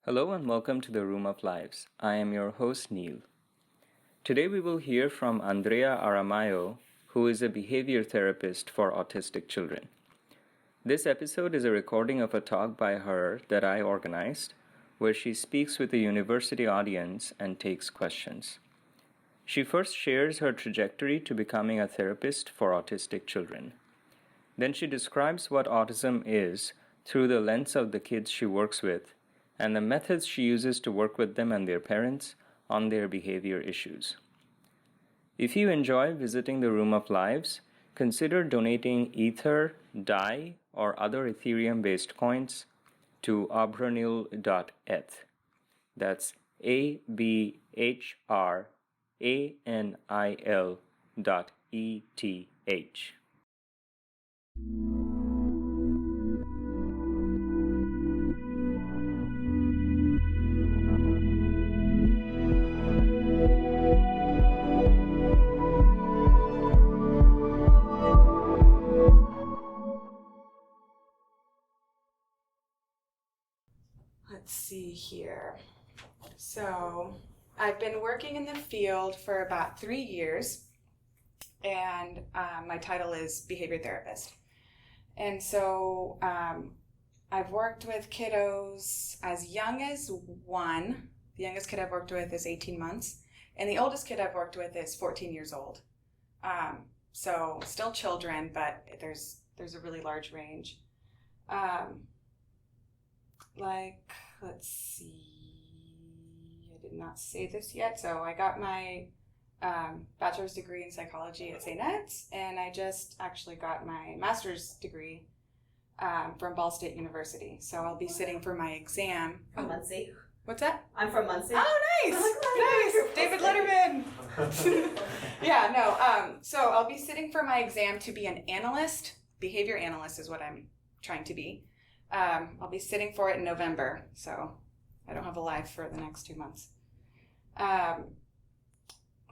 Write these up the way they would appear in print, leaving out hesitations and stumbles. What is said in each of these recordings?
Hello and welcome to the Room of Lives. I am your host, Neil. Today we will hear from Andrea Aramayo, who is a behavior therapist for autistic children. This episode is a recording of a talk by her that I organized, where she speaks with a university audience and takes questions. She first shares her trajectory to becoming a therapist for autistic children. Then she describes what autism is through the lens of the kids she works with and the methods she uses to work with them and their parents on their behavior issues. If you enjoy visiting the Room of Lives, consider donating Ether, DAI, or other Ethereum-based coins to abranil.eth. That's ABHRANIL.ETH. Let's see here. So I've been working in the field for about 3 years, and my title is behavior therapist. And so I've worked with kiddos as young as 1. The youngest kid I've worked with is 18 months, and the oldest kid I've worked with is 14 years old. So still children, but there's a really large range. Let's see, I did not say this yet. So I got my bachelor's degree in psychology at St. Ed's, and I just actually got my master's degree from Ball State University. So I'll be sitting for my exam. From Muncie. What's that? I'm from Muncie. Oh, nice! David Letterman! So I'll be sitting for my exam to be an analyst. Behavior analyst is what I'm trying to be. I'll be sitting for it in November, so I don't have a life for the next 2 months.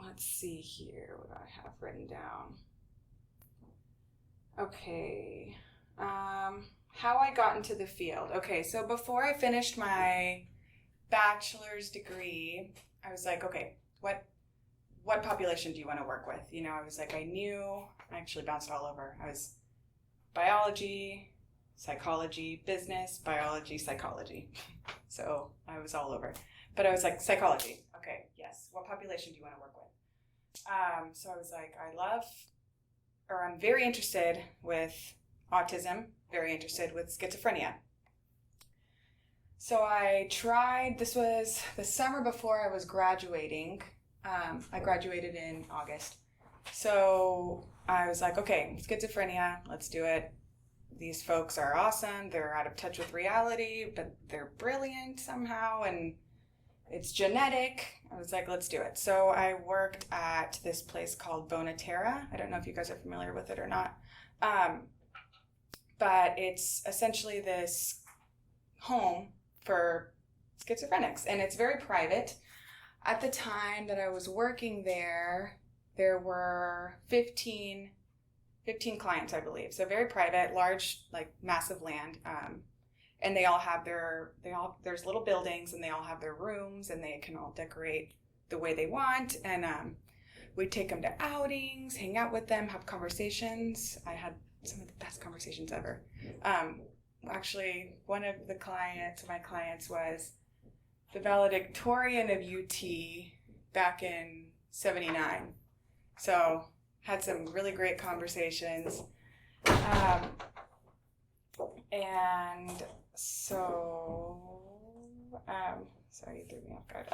Let's see here, what do I have written down? Okay, how I got into the field. Okay, so before I finished my bachelor's degree, I was like, okay, what population do you want to work with? You know, I was like, I actually bounced all over. I was biology, psychology, business, biology, psychology. So I was all over. But I was like, psychology. Okay, yes. What population do you want to work with? So I was like, I'm very interested with autism, very interested with schizophrenia. So I tried, this was the summer before I was graduating. I graduated in August. So I was like, okay, schizophrenia, let's do it. These folks are awesome. They're out of touch with reality, but they're brilliant somehow, and it's genetic. I was like, let's do it. So I worked at this place called Bonaterra. I don't know if you guys are familiar with it or not. But it's essentially this home for schizophrenics, and it's very private. At the time that I was working there were 15 clients, I believe. So very private, large, like massive land. And they all have there's little buildings, and they all have their rooms, and they can all decorate the way they want. And we'd take them to outings, hang out with them, have conversations. I had some of the best conversations ever. Actually, one of my clients was the valedictorian of UT back in '79. So had some really great conversations. And so, sorry, you threw me off guard.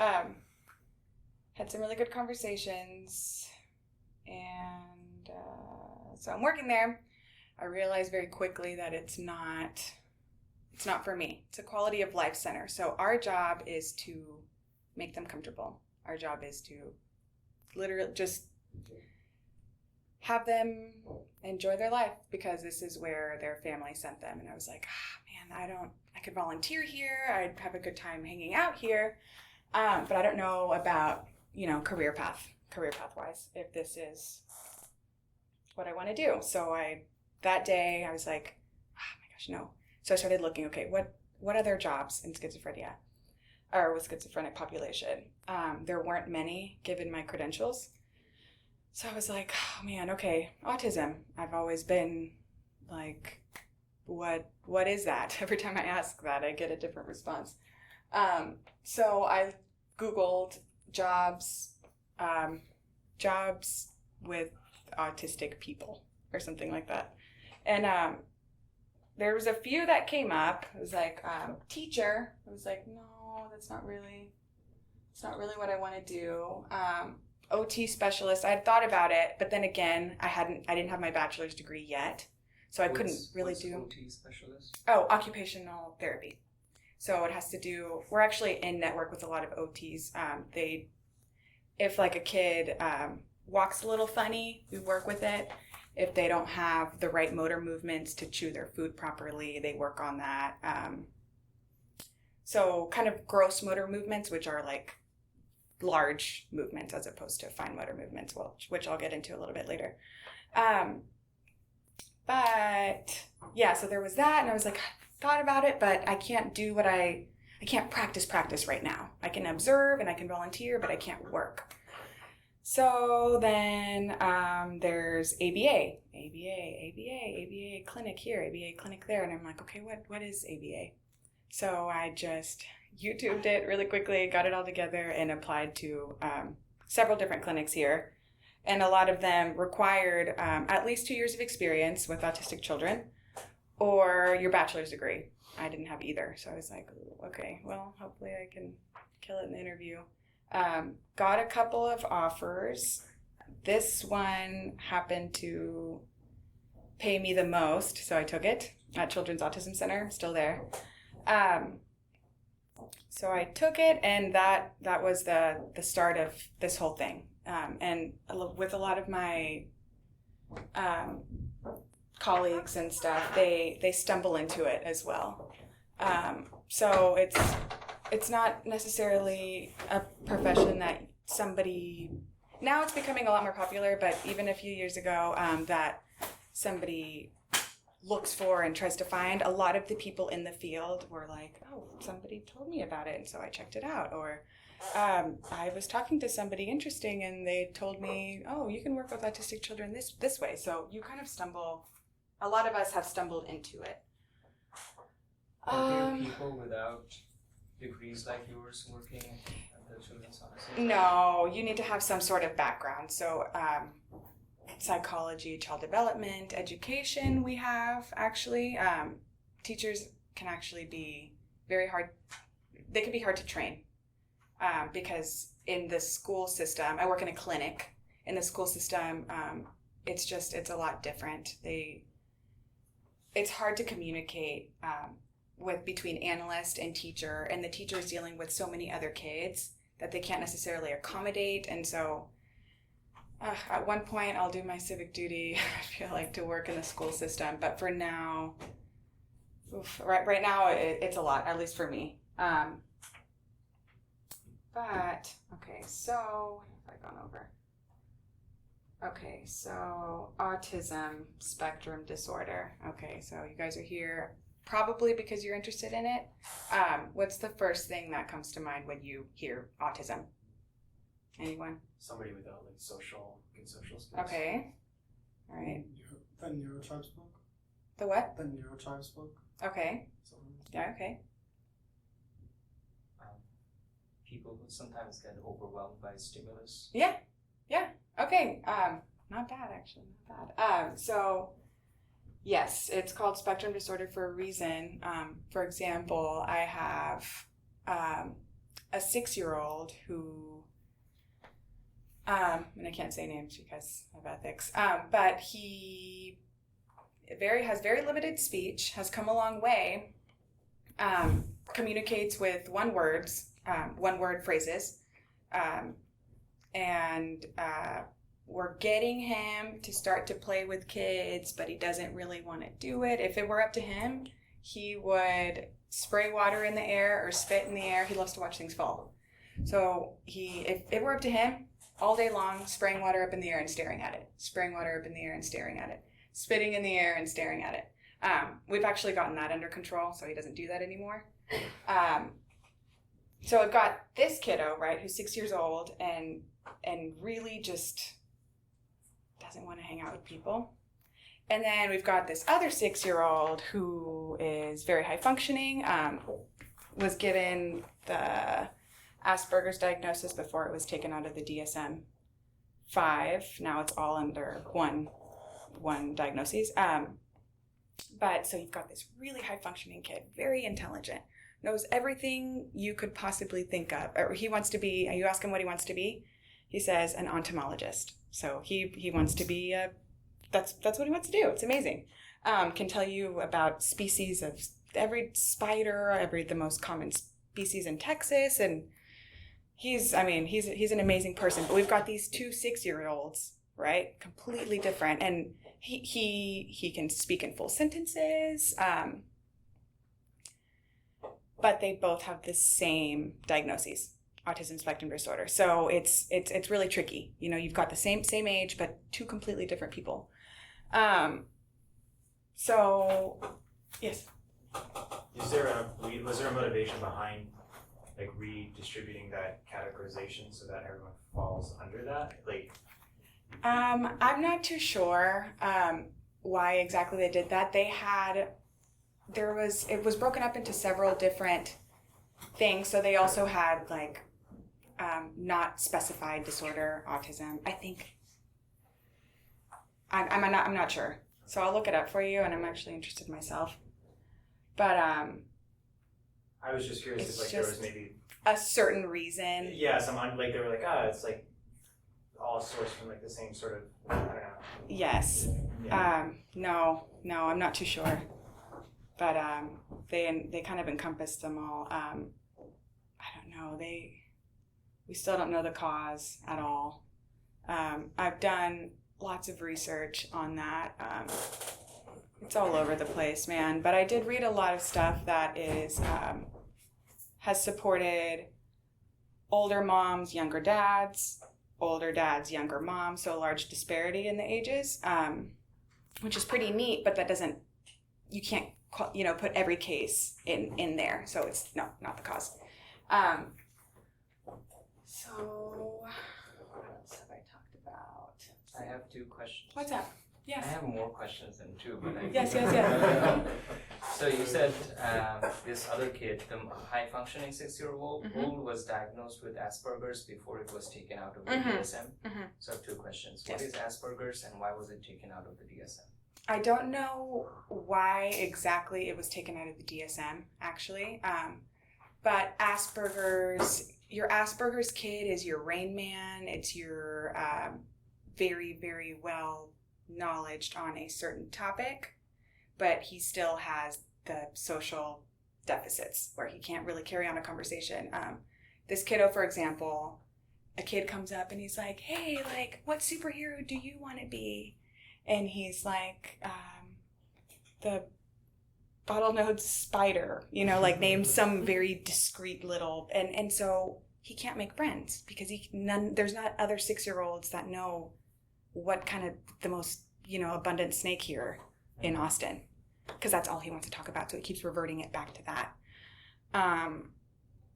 Had some really good conversations. And so I'm working there. I realized very quickly that it's not for me. It's a quality of life center. So our job is to make them comfortable. Our job is to literally just have them enjoy their life, because this is where their family sent them. And I was like, I could volunteer here. I'd have a good time hanging out here. But I don't know about, career path-wise, if this is what I want to do. So that day I was like, oh my gosh, no. So I started looking, okay, what other jobs in schizophrenia? or with schizophrenic population. There weren't many given my credentials. So I was like, oh man, okay, autism. I've always been like, what is that? Every time I ask that, I get a different response. So I Googled jobs with autistic people or something like that. And there was a few that came up. It was like teacher. I was like, no, it's not really what I want to do. OT specialist. I had thought about it, but then again, I didn't have my bachelor's degree yet, so I couldn't really do OT specialist. Oh, occupational therapy. So it has to do. We're actually in network with a lot of OTs. If like a kid walks a little funny, we work with it. If they don't have the right motor movements to chew their food properly, they work on that. So kind of gross motor movements, which are like large movements as opposed to fine motor movements, which I'll get into a little bit later. But yeah, so there was that, and I was like, thought about it, but I can't do I can't practice right now. I can observe and I can volunteer, but I can't work. So then there's ABA clinic here, ABA clinic there, and I'm like, okay, what is ABA? So I just YouTubed it really quickly, got it all together, and applied to several different clinics here. And a lot of them required at least 2 years of experience with autistic children or your bachelor's degree. I didn't have either. So I was like, okay, well, hopefully I can kill it in the interview. Got a couple of offers. This one happened to pay me the most, so I took it at Children's Autism Center. I'm still there. So I took it, and that was the start of this whole thing. And with a lot of my colleagues and stuff, they stumble into it as well. So it's not necessarily a profession that somebody, now it's becoming a lot more popular, but even a few years ago, that somebody looks for and tries to find. A lot of the people in the field were like, oh, somebody told me about it, and so I checked it out. Or I was talking to somebody interesting, and they told me, oh, you can work with autistic children this way. So you kind of stumble. A lot of us have stumbled into it. Are there people without degrees like yours working at the Children's Autism? No, you need to have some sort of background. So psychology, child development, education we have actually. Teachers can actually be very hard. They can be hard to train because in the school system, I work in a clinic. In the school system, it's a lot different. It's hard to communicate between analyst and teacher, and the teacher is dealing with so many other kids that they can't necessarily accommodate, and so at one point I'll do my civic duty, I feel like, to work in the school system, but for now, right now it's a lot, at least for me. But, okay, so, what have I gone over? Okay, so autism spectrum disorder. Okay, so you guys are here probably because you're interested in it. What's the first thing that comes to mind when you hear autism? Anyone? Somebody without good social skills. Okay. All right. The neurotypes book. The what? The neurotypes book. Okay. Yeah, okay. People who sometimes get overwhelmed by stimulus. Yeah. Okay. Not bad, actually. Not bad. So, yes, it's called spectrum disorder for a reason. For example, I have a 6-year-old who, and I can't say names because of ethics, but he has very limited speech, has come a long way, communicates with one word phrases, and we're getting him to start to play with kids, but he doesn't really want to do it. If it were up to him, he would spray water in the air or spit in the air. He loves to watch things fall. So if it were up to him, all day long, spraying water up in the air and staring at it, spraying water up in the air and staring at it, spitting in the air and staring at it. We've actually gotten that under control, so he doesn't do that anymore. So I've got this kiddo, right, who's 6 years old and really just doesn't want to hang out with people. And then we've got this other 6-year-old who is very high functioning, was given the Asperger's diagnosis before it was taken out of the DSM-5. Now it's all under one diagnosis. But so you've got this really high functioning kid, very intelligent, knows everything you could possibly think of. Or he wants to be, you ask him what he wants to be, he says an entomologist. So he wants to be that's what he wants to do. It's amazing. Can tell you about species of every spider, the most common species in Texas, and he's an amazing person. But we've got these two 6-year-olds, right? Completely different, and he can speak in full sentences, but they both have the same diagnoses, autism spectrum disorder. So it's really tricky. You know, you've got the same age, but two completely different people. So yes. Was there a motivation behind like redistributing that categorization so that everyone falls under that? Like, I'm not too sure why exactly they did that. It was broken up into several different things. So they also had like not specified disorder, autism. I think I'm not sure. So I'll look it up for you, and I'm actually interested myself. But I was just curious if like there was maybe a certain reason. Yeah, like they were like, it's like all sourced from like the same sort of, I don't know. Yes. Yeah. No, I'm not too sure. But they kind of encompassed them all. I don't know. We still don't know the cause at all. I've done lots of research on that. It's all over the place, man. But I did read a lot of stuff that has supported older moms, younger dads, older dads, younger moms, so a large disparity in the ages, which is pretty neat, but that doesn't, you can't, put every case in there. So it's, no, not the cause. So what else have I talked about? I have 2 questions. What's up? Yes. I have more questions than 2, but I Yes. So you said this other kid, the high-functioning 6-year-old, was diagnosed with Asperger's before it was taken out of the DSM. So I have 2 questions. What is Asperger's, and why was it taken out of the DSM? I don't know why exactly it was taken out of the DSM, actually. But your Asperger's kid is your Rain Man. It's your very, very well knowledged on a certain topic, but he still has the social deficits where he can't really carry on a conversation. This kiddo, for example, a kid comes up and he's like, hey, like, what superhero do you want to be? And he's like, the bottlenose spider, like name some very discreet little, and so he can't make friends because there's not other 6-year-olds that know what kind of the most, abundant snake here in Austin, because that's all he wants to talk about. So he keeps reverting it back to that.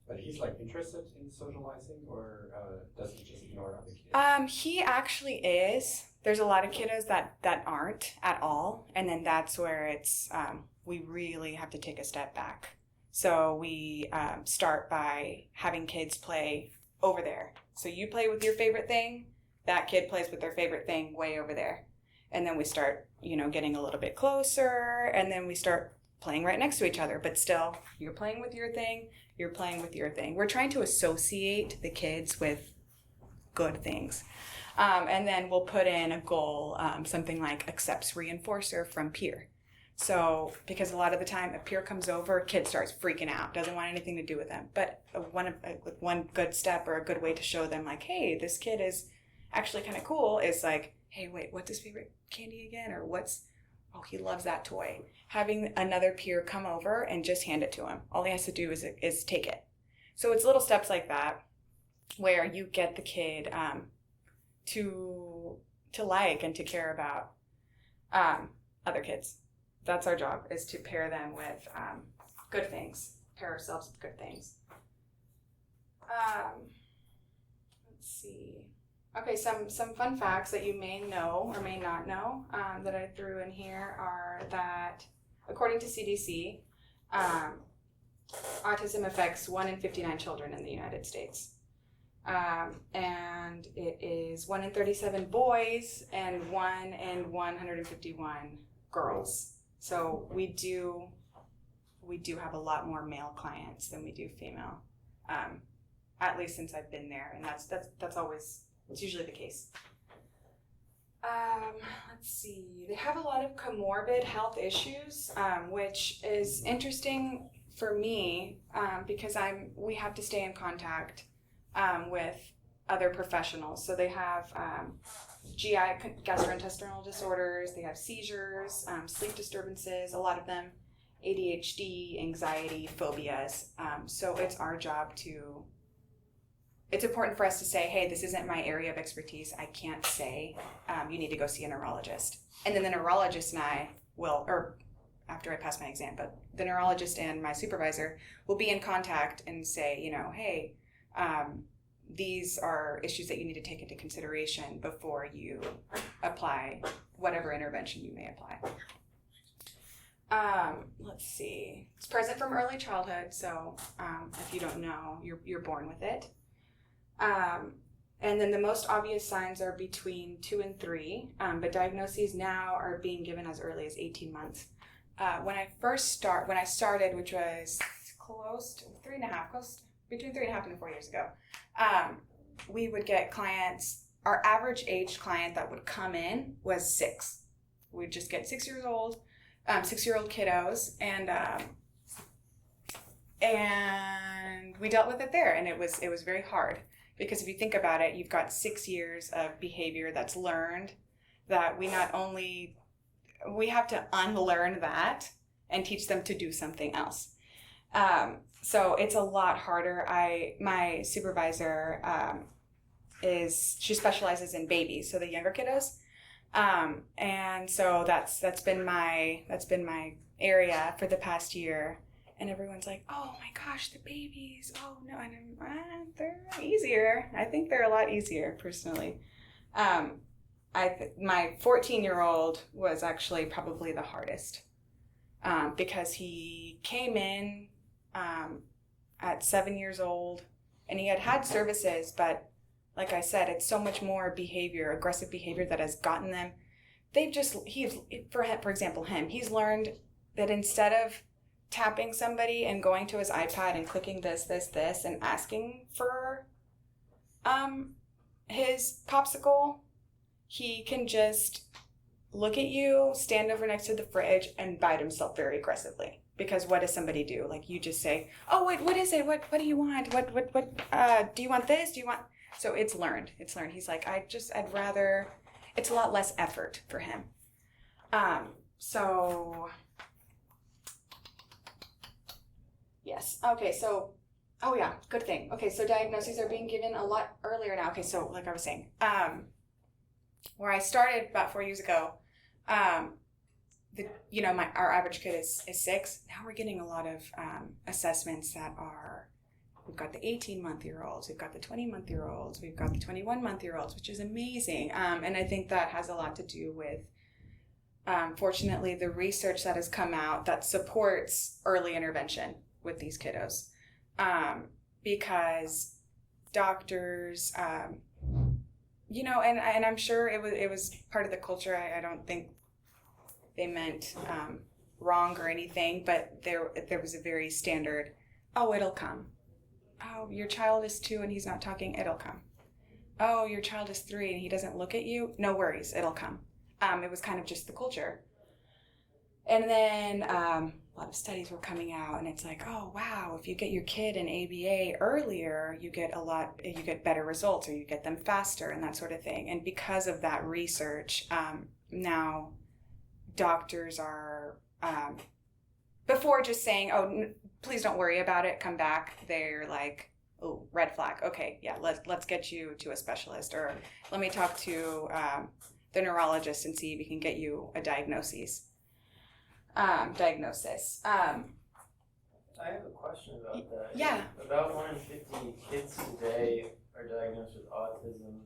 But he's like interested in socializing, or does he just ignore other kids? He actually is. There's a lot of kiddos that aren't at all, and then that's where it's we really have to take a step back. So we start by having kids play over there. So you play with your favorite thing, that kid plays with their favorite thing way over there. And then we start, getting a little bit closer, and then we start playing right next to each other. But still, you're playing with your thing, you're playing with your thing. We're trying to associate the kids with good things. And then we'll put in a goal, something like accepts reinforcer from peer. So, because a lot of the time a peer comes over, a kid starts freaking out, doesn't want anything to do with them. But one good step or a good way to show them like, hey, this kid is actually kind of cool is like, hey, wait, what's his favorite candy again? Or he loves that toy. Having another peer come over and just hand it to him. All he has to do is take it. So it's little steps like that where you get the kid to like and to care about other kids. That's our job, is to pair them with good things, pair ourselves with good things. Okay, some fun facts that you may know or may not know that I threw in here are that according to CDC, autism affects 1 in 59 children in the United States. And it is 1 in 37 boys and 1 in 151 girls. So we do have a lot more male clients than we do female, at least since I've been there, and that's always, it's usually the case. Let's see. They have a lot of comorbid health issues, which is interesting for me because we have to stay in contact with other professionals. So they have GI, gastrointestinal disorders, they have seizures, sleep disturbances, a lot of them, ADHD, anxiety, phobias. So it's our job it's important for us to say, hey, this isn't my area of expertise. I can't say, you need to go see a neurologist. And then the neurologist and I will, or after I pass my exam, but the neurologist and my supervisor will be in contact and say, hey, these are issues that you need to take into consideration before you apply whatever intervention you may apply. Let's see. It's present from early childhood, so if you don't know, you're born with it. And then the most obvious signs are between 2 and 3, but diagnoses now are being given as early as 18 months. When I started, which was close to between 3.5 and 4 years ago, we would get clients. Our average age client that would come in was 6. We'd just get 6-year-old kiddos, and we dealt with it there, and it was very hard. Because if you think about it, you've got 6 years of behavior that's learned that we have to unlearn that and teach them to do something else. So it's a lot harder. My supervisor she specializes in babies, so the younger kiddos. And so that's been my area for the past year. And everyone's like, oh my gosh, the babies. Oh no, and they're easier. I think they're a lot easier, personally. My 14-year-old was actually probably the hardest because he came in at 7 years old, and he had services, but like I said, it's so much more aggressive behavior that has gotten them. For example, he's learned that instead of tapping somebody and going to his iPad and clicking this, and asking for his popsicle, he can just look at you, stand over next to the fridge, and bite himself very aggressively. Because what does somebody do? Like, you just say, oh, wait, what is it? What do you want? What, do you want this? Do you want... So it's learned. He's like, I'd rather... It's a lot less effort for him. Yes. Okay, so, oh yeah, good thing. Okay, so diagnoses are being given a lot earlier now. Okay, so like I was saying, where I started about 4 years ago, our average kid is 6. Now we're getting a lot of assessments that are, we've got the 18-month-year-olds, we've got the 20-month-year-olds, we've got the 21-month-year-olds, which is amazing. And I think that has a lot to do with, fortunately, the research that has come out that supports early intervention with these kiddos, because doctors, and I'm sure it was part of the culture. I don't think they meant wrong or anything, but there was a very standard, oh, it'll come. Oh, your child is 2 and he's not talking, it'll come. Oh, your child is 3 and he doesn't look at you, no worries, it'll come. It was kind of just the culture. And then a lot of studies were coming out, and it's like, oh wow, if you get your kid an ABA earlier, you get better results, or you get them faster, and that sort of thing. And because of that research, now doctors are, before just saying, oh, please don't worry about it, come back, they're like, oh, red flag. Okay, yeah, let's get you to a specialist, or let me talk to the neurologist and see if we can get you a diagnosis. I have a question about that. Yeah. About 1 in 50 kids today are diagnosed with autism.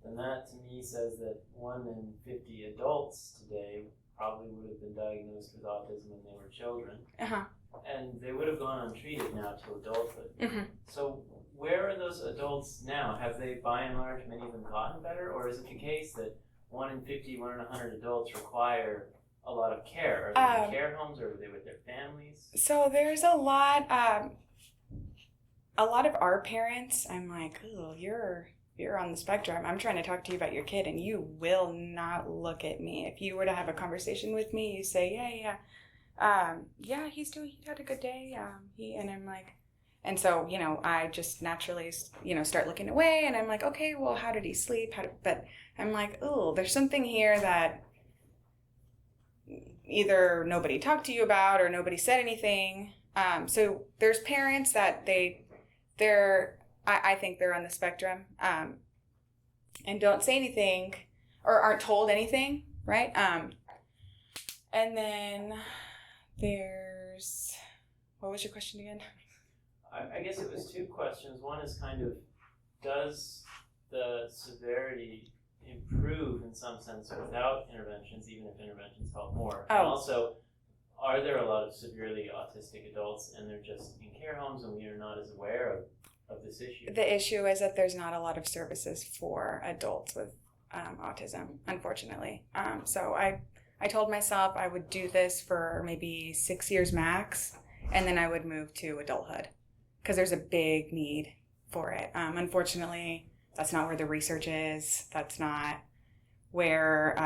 then that to me says that 1 in 50 adults today probably would have been diagnosed with autism when they were children. Uh-huh. And they would have gone untreated now to adulthood. Mm-hmm. So where are those adults now? Have they, by and large, many of them gotten better? Or is it the case that 1 in 50, 1 in 100 adults require a lot of care? Are they in care homes, or are they with their families? So there's a lot of our parents, I'm like, oh, you're on the spectrum. I'm trying to talk to you about your kid, and you will not look at me. If you were to have a conversation with me, you say, yeah, he had a good day. And I'm like, and so, I just naturally, start looking away, and I'm like, okay, well, how did he sleep? But I'm like, oh, there's something here that either nobody talked to you about or nobody said anything. So there's parents that I think they're on the spectrum, and don't say anything or aren't told anything, right? And then there's, what was your question again? I guess it was 2 questions. One is kind of, does the severity improve in some sense without interventions, even if interventions help more? Oh. And also, are there a lot of severely autistic adults and they're just in care homes and we are not as aware of this issue? The issue is that there's not a lot of services for adults with autism, unfortunately. So I told myself I would do this for maybe 6 years max, and then I would move to adulthood because there's a big need for it. Unfortunately, that's not where the research is. That's not where,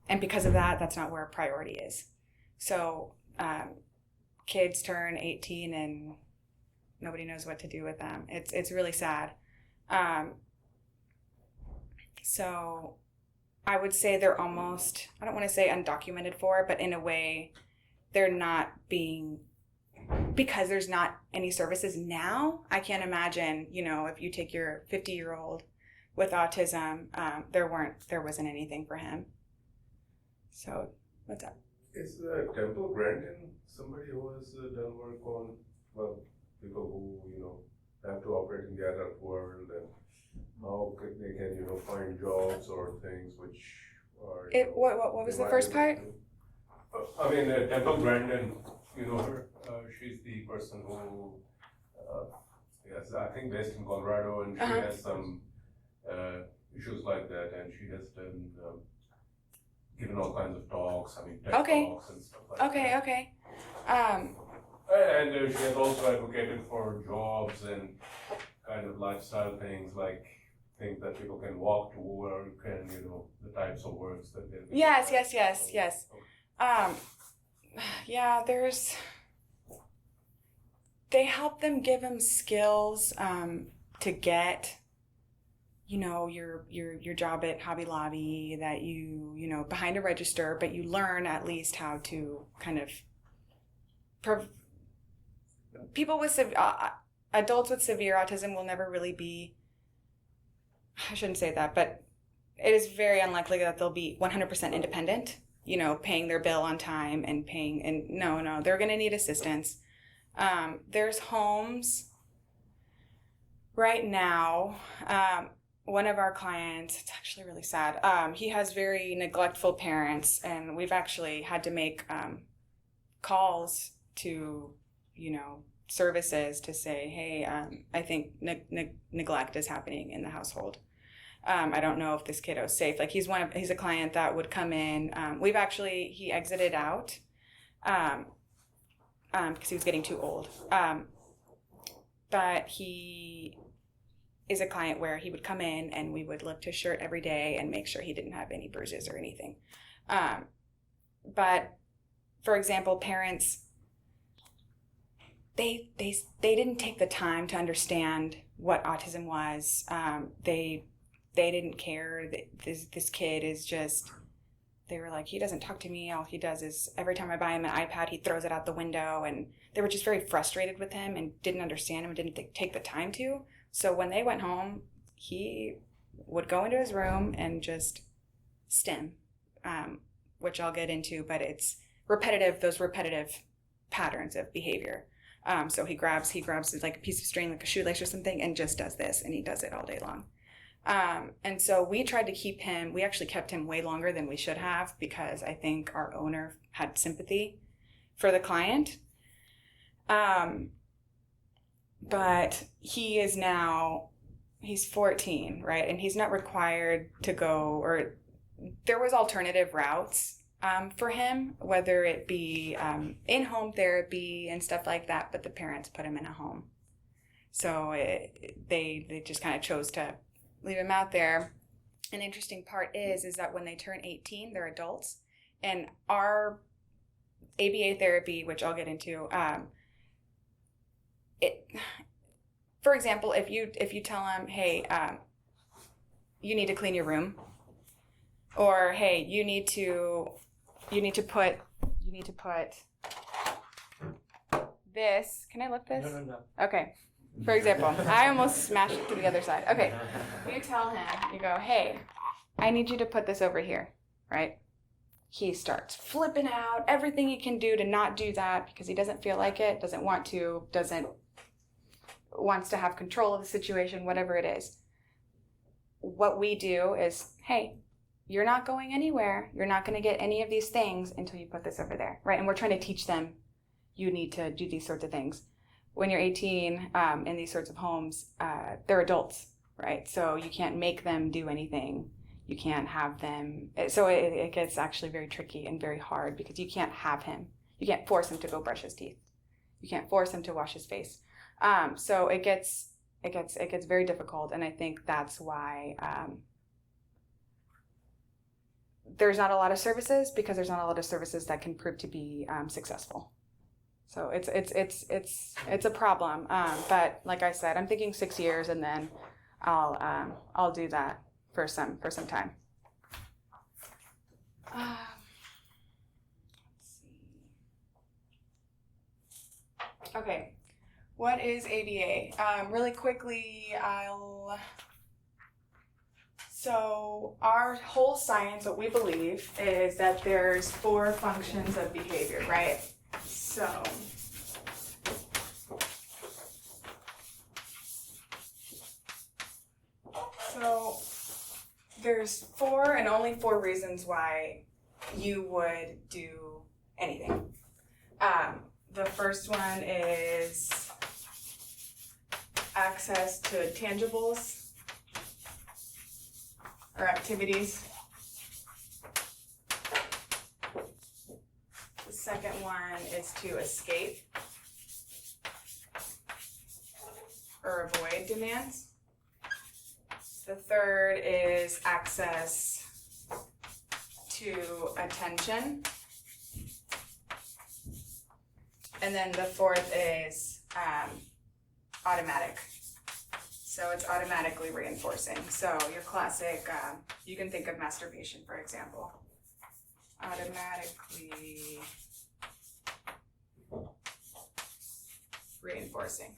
and because of that, that's not where priority is. So kids turn 18 and nobody knows what to do with them. It's really sad. So I would say they're almost, I don't want to say undocumented for, but in a way they're not being, because there's not any services now. I can't imagine, if you take your 50-year-old with autism, there wasn't anything for him. So what's up? Is Temple Grandin somebody who has done work on, people who, have to operate in the adult world, and how they can, find jobs or things which are... What was the first part? I mean, Temple Grandin, her, she's the person who, I think based in Colorado, and she has some issues like that, and she has done, given all kinds of talks, TED talks and stuff like that. Okay. And she has also advocated for jobs and kind of lifestyle things, like things that people can walk to work and, the types of works that they're doing. Yes. They help them, give them skills to get, your job at Hobby Lobby, that you behind a register, but you learn at least how to kind of people with adults with severe autism will never really be, I shouldn't say that, but it is very unlikely that they'll be 100% independent, paying their bill on time and no, they're going to need assistance. There's homes right now. One of our clients, it's actually really sad. He has very neglectful parents, and we've actually had to make calls to, services to say, hey, I think neglect is happening in the household. I don't know if this kiddo's safe. Like he's a client that would come in. He exited out because he was getting too old. But he is a client where he would come in and we would lift his shirt every day and make sure he didn't have any bruises or anything. But for example, parents, they didn't take the time to understand what autism was. They didn't care. This kid is just, they were like, he doesn't talk to me. All he does is every time I buy him an iPad, he throws it out the window. And they were just very frustrated with him and didn't understand him and didn't take the time to. So when they went home, he would go into his room and just stim, which I'll get into, but it's those repetitive patterns of behavior. So he grabs like a piece of string, like a shoelace or something, and just does this, and he does it all day long. And so we tried to keep him, we actually kept him way longer than we should have because I think our owner had sympathy for the client. But he is now, he's 14, right? And he's not required to go, or there was alternative routes for him, whether it be in-home therapy and stuff like that, but the parents put him in a home. So they just kind of chose to leave him out there. An interesting part is that when they turn 18, they're adults. And our ABA therapy, which I'll get into, for example, if you tell them, hey, you need to clean your room, or hey, you need to put this. Can I lift this? No. Okay. For example, I almost smashed it to the other side. Okay. You tell him, you go, hey, I need you to put this over here, right? He starts flipping out, everything he can do to not do that because he doesn't feel like it, wants to have control of the situation, whatever it is. What we do is, hey, you're not going anywhere. You're not going to get any of these things until you put this over there, right? And we're trying to teach them you need to do these sorts of things. When you're 18 in these sorts of homes, they're adults, right? So you can't make them do anything. You can't have them. So it gets actually very tricky and very hard because you can't have him. You can't force him to go brush his teeth. You can't force him to wash his face. So it gets very difficult, and I think that's why there's not a lot of services, because there's not a lot of services that can prove to be successful. So it's a problem. But like I said, I'm thinking 6 years, and then I'll do that for some time. Let's see. Okay, what is ABA? Really quickly, So our whole science, what we believe, is that there's 4 functions of behavior, right? So there's 4 and only 4 reasons why you would do anything. The first one is access to tangibles or activities. The second one is to escape or avoid demands. The third is access to attention. And then the fourth is automatic. So it's automatically reinforcing. So your classic, you can think of masturbation, for example. Automatically reinforcing.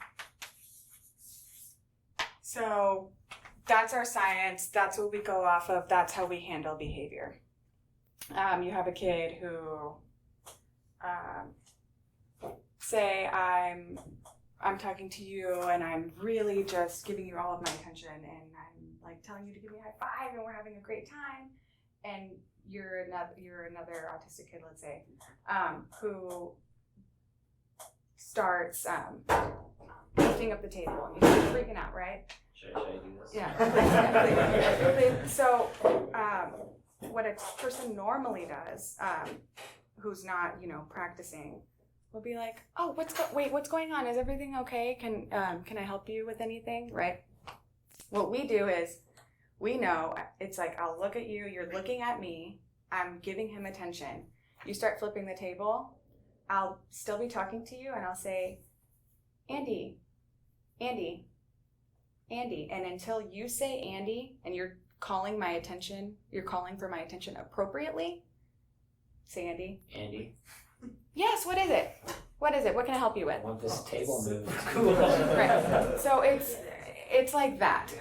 So that's our science. That's what we go off of. That's how we handle behavior. You have a kid who, say I'm talking to you and I'm really just giving you all of my attention and I'm like telling you to give me a high five and we're having a great time, and you're another autistic kid, let's say, who starts lifting up the table and you're freaking out, right? Should I do this? Yeah. So what a person normally does, who's not, practicing, will be like, oh, what's going on? Is everything okay? Can I help you with anything? Right? What we do is, we know, it's like, I'll look at you, you're looking at me, I'm giving him attention. You start flipping the table, I'll still be talking to you and I'll say, Andy. And until you say Andy and you're calling for my attention appropriately, say Andy. Andy? Yes, what is it? What can I help you with? I want this table moved. Right. So it's like that.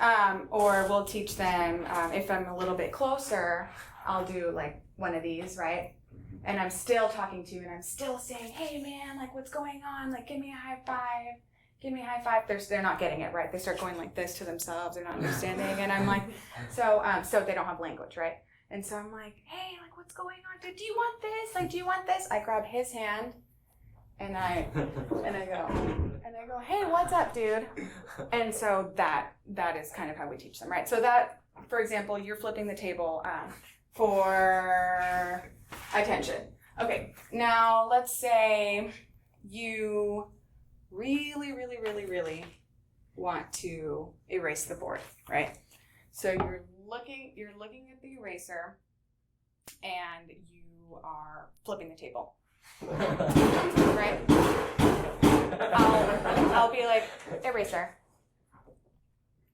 Or we'll teach them, if I'm a little bit closer, I'll do like one of these, right? And I'm still talking to you and I'm still saying, hey man, like what's going on? Like give me a high five. give me a high five. They're not getting it, right? They start going like this to themselves. They're not understanding. And I'm like, so they don't have language, right? And so I'm like, hey, like, what's going on? Dude, do you want this? Like, do you want this? I grab his hand and I go, hey, what's up, dude? And so that is kind of how we teach them, right? So that, for example, you're flipping the table for attention. Okay, now let's say you really, really, really, really want to erase the board, right? So you're looking at the eraser and you are flipping the table, right? I'll be like, eraser,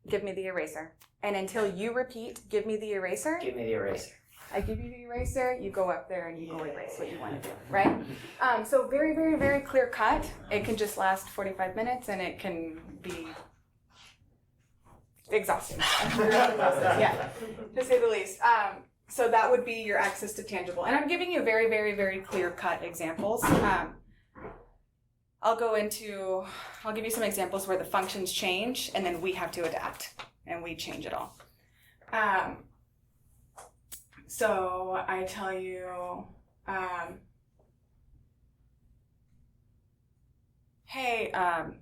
give me the eraser. And until you repeat, give me the eraser. Give me the eraser. I give you the eraser, you go up there and you go erase what you want to do, right? So very, very, very clear cut. It can just last 45 minutes and it can be exhausting. Yeah, to say the least. So that would be your access to tangible. And I'm giving you very, very, very clear cut examples. I'll give you some examples where the functions change and then we have to adapt and we change it all. So I tell you, hey, I'll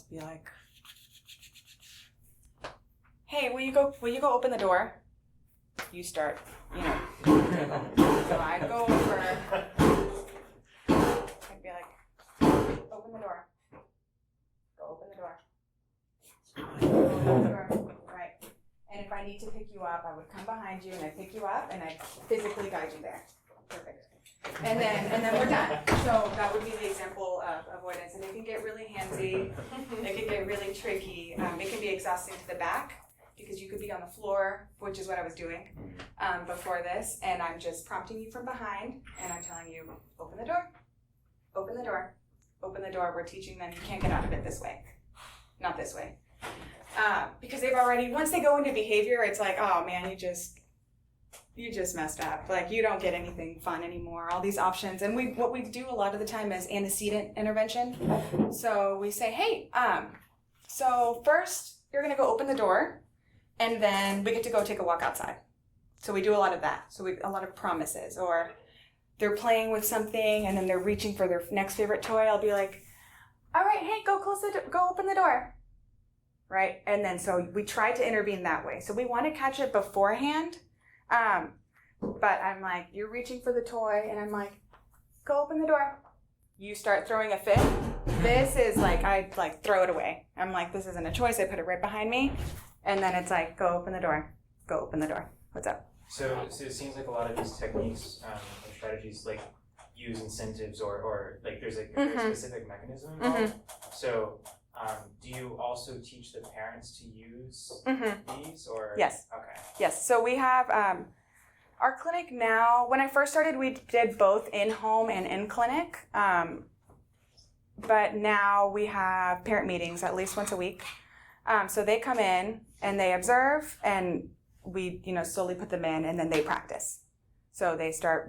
be like, hey, will you go open the door? You start, So I'd go over, I'd be like, open the door. Go open the door. Right. And if I need to pick you up, I would come behind you and I'd pick you up and I'd physically guide you there. Perfect. And then we're done. So that would be the example of avoidance. And it can get really handsy. It can get really tricky. It can be exhausting to the back because you could be on the floor, which is what I was doing before this. And I'm just prompting you from behind and I'm telling you, open the door, open the door, open the door. We're teaching them you can't get out of it this way, not this way. Because they've already, once they go into behavior, it's like, oh man, you just messed up. Like you don't get anything fun anymore, all these options. And what we do a lot of the time is antecedent intervention. So we say, hey, so first you're gonna go open the door and then we get to go take a walk outside. So we do a lot of that. So a lot of promises, or they're playing with something and then they're reaching for their next favorite toy. I'll be like, all right, hey, go open the door. Right? And then so we try to intervene that way. So we want to catch it beforehand. But I'm like, you're reaching for the toy and I'm like, go open the door. You start throwing a fit. This is like, I like throw it away. I'm like, this isn't a choice. I put it right behind me. And then it's like, go open the door. Go open the door. What's up? So it seems like a lot of these techniques and strategies like use incentives or like there's like a very specific mechanism involved. So do you also teach the parents to use these or? Yes. Okay. Yes. So we have our clinic now. When I first started, we did both in-home and in-clinic. But now we have parent meetings at least once a week. So they come in and they observe and we, slowly put them in and then they practice. So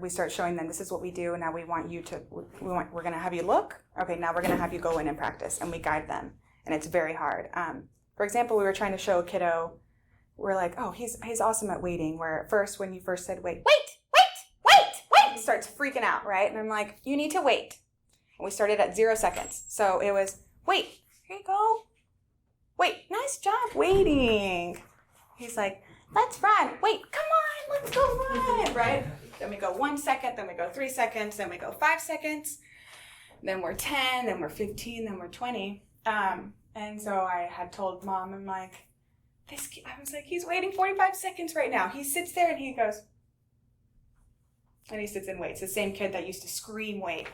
we start showing them this is what we do. And now we're going to have you look. Okay, now we're going to have you go in and practice and we guide them. And it's very hard. For example, we were trying to show a kiddo, we're like, oh, he's awesome at waiting. Where at first, when you first said, wait, he starts freaking out, right? And I'm like, you need to wait. And we started at 0 seconds. So it was, wait, here you go. Wait, nice job waiting. He's like, let's run. Wait, come on, let's go run, right? Then we go 1 second, then we go 3 seconds, then we go 5 seconds. Then we're 10, then we're 15, then we're 20. And so I had told Mom, I'm like, I was like, he's waiting 45 seconds right now. He sits there and he goes, and he sits and waits. The same kid that used to scream, wait.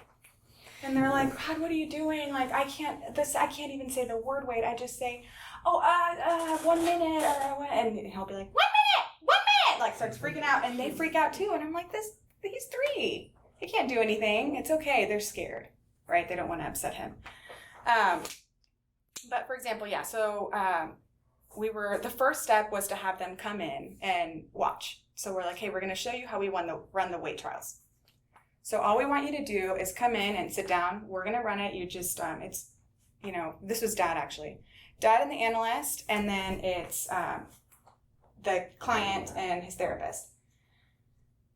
And they're like, God, what are you doing? Like, I can't even say the word wait. I just say, 1 minute, and he'll be like, 1 minute, like starts freaking out, and they freak out too. And I'm like, he's 3. He can't do anything. It's okay. They're scared, right? They don't want to upset him. But for example, yeah, so the first step was to have them come in and watch. So we're like, hey, we're going to show you how we run the weight trials. So all we want you to do is come in and sit down. We're going to run it. You just, it's this was dad actually. Dad and the analyst, and then it's the client and his therapist.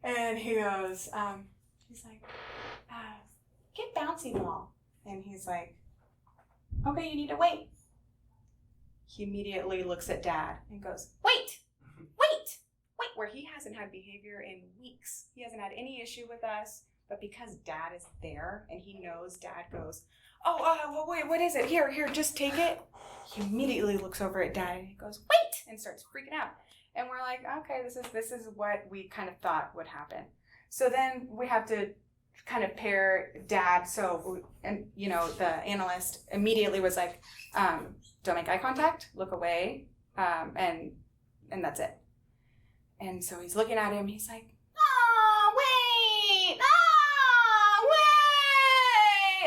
And he goes, he's like, get bouncy ball. And he's like, okay, you need to wait. He immediately looks at dad and goes, wait, where he hasn't had behavior in weeks. He hasn't had any issue with us, but because dad is there and he knows dad goes, well, wait, what is it? Here, just take it. He immediately looks over at dad and he goes, wait, and starts freaking out. And we're like, okay, this is what we kind of thought would happen. So then we have to kind of pair dad. And the analyst immediately was like, don't make eye contact, look away, and that's it. And so he's looking at him. He's like, wait,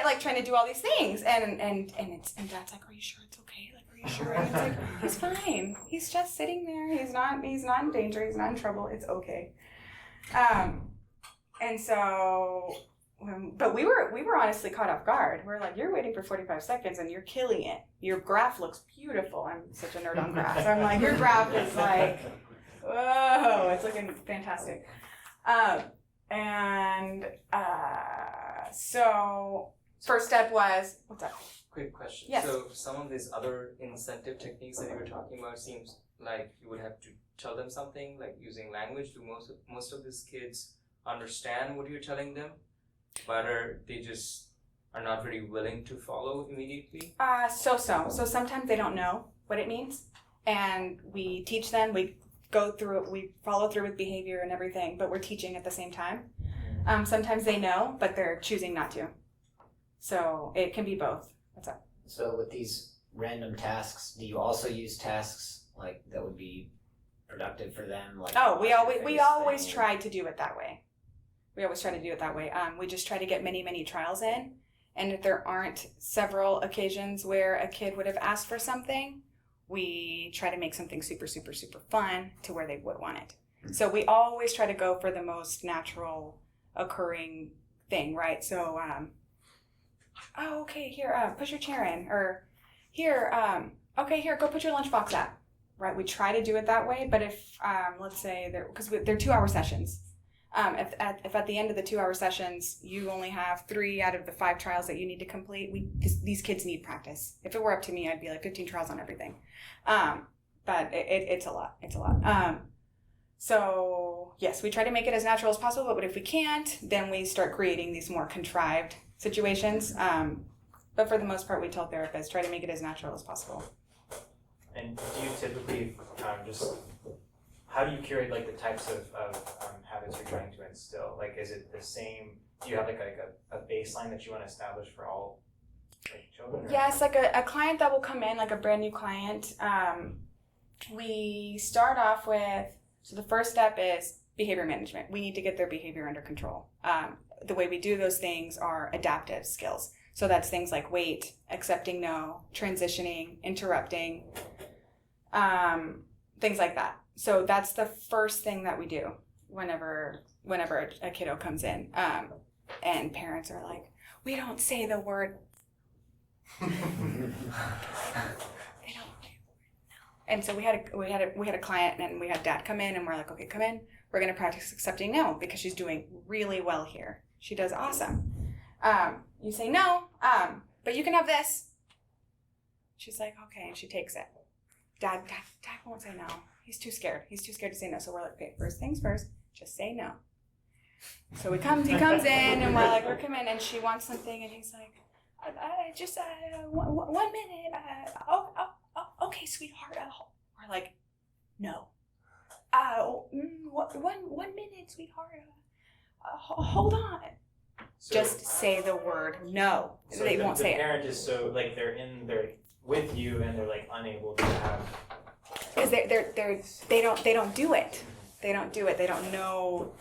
like trying to do all these things. And dad's like, are you sure it's okay? Like, are you sure? And it's like, he's fine. He's just sitting there. He's not in danger. He's not in trouble. It's okay. And so, but we were honestly caught off guard. We're like, you're waiting for 45 seconds and you're killing it. Your graph looks beautiful. I'm such a nerd on graphs. I'm like, your graph is like, whoa, it's looking fantastic. So first step was, what's up? Quick question. Yes. So some of these other incentive techniques that you were talking about seems like you would have to tell them something, like using language. Do most of these kids understand what you're telling them, but they just are not very willing to follow immediately? So sometimes they don't know what it means, and we teach them. We go through it. We follow through with behavior and everything, but we're teaching at the same time. Sometimes they know, but they're choosing not to. So it can be both. What's up? So with these random tasks, do you also use tasks like that would be productive for them? Like we always try to do it that way. We always try to do it that way. We just try to get many trials in, and if there aren't several occasions where a kid would have asked for something, we try to make something super fun to where they would want it. So we always try to go for the most natural occurring thing, right? So, okay, here, push your chair in, or here, okay, here, go put your lunchbox out, right? We try to do it that way, but if, let's say, because they're 2-hour sessions, if at the end of the 2-hour sessions, you only have 3 out of the 5 trials that you need to complete, these kids need practice. If it were up to me, I'd be like 15 trials on everything. But it's a lot. It's a lot. So yes, we try to make it as natural as possible, but if we can't, then we start creating these more contrived situations. But for the most part, we tell therapists, try to make it as natural as possible. And do you typically how do you curate like the types of habits you're trying to instill? Like, is it the same? Do you have like a baseline that you want to establish for all children? Or? Yes, like a client that will come in, like a brand new client. We start off with, so the first step is behavior management. We need to get their behavior under control. The way we do those things are adaptive skills. So that's things like wait, accepting no, transitioning, interrupting, things like that. So that's the first thing that we do whenever a kiddo comes in. And parents are like, we don't say the word. They don't. And so we had a client, and we had dad come in, and we're like, okay, come in. We're gonna practice accepting no because she's doing really well here. She does awesome. You say no, but you can have this. She's like, okay, and she takes it. Dad won't say no. He's too scared. He's too scared to say no. So we're like, okay, first things first, just say no. So he comes in, and we're like, we're coming, and she wants something, and he's like, I just 1 minute. Okay, sweetheart. We're like, no. 1 minute, sweetheart. Hold on. So, just say the word no. So they won't say it. The parent is so like they're with you and they're like unable to have. Because they don't do it. They don't do it. They don't know.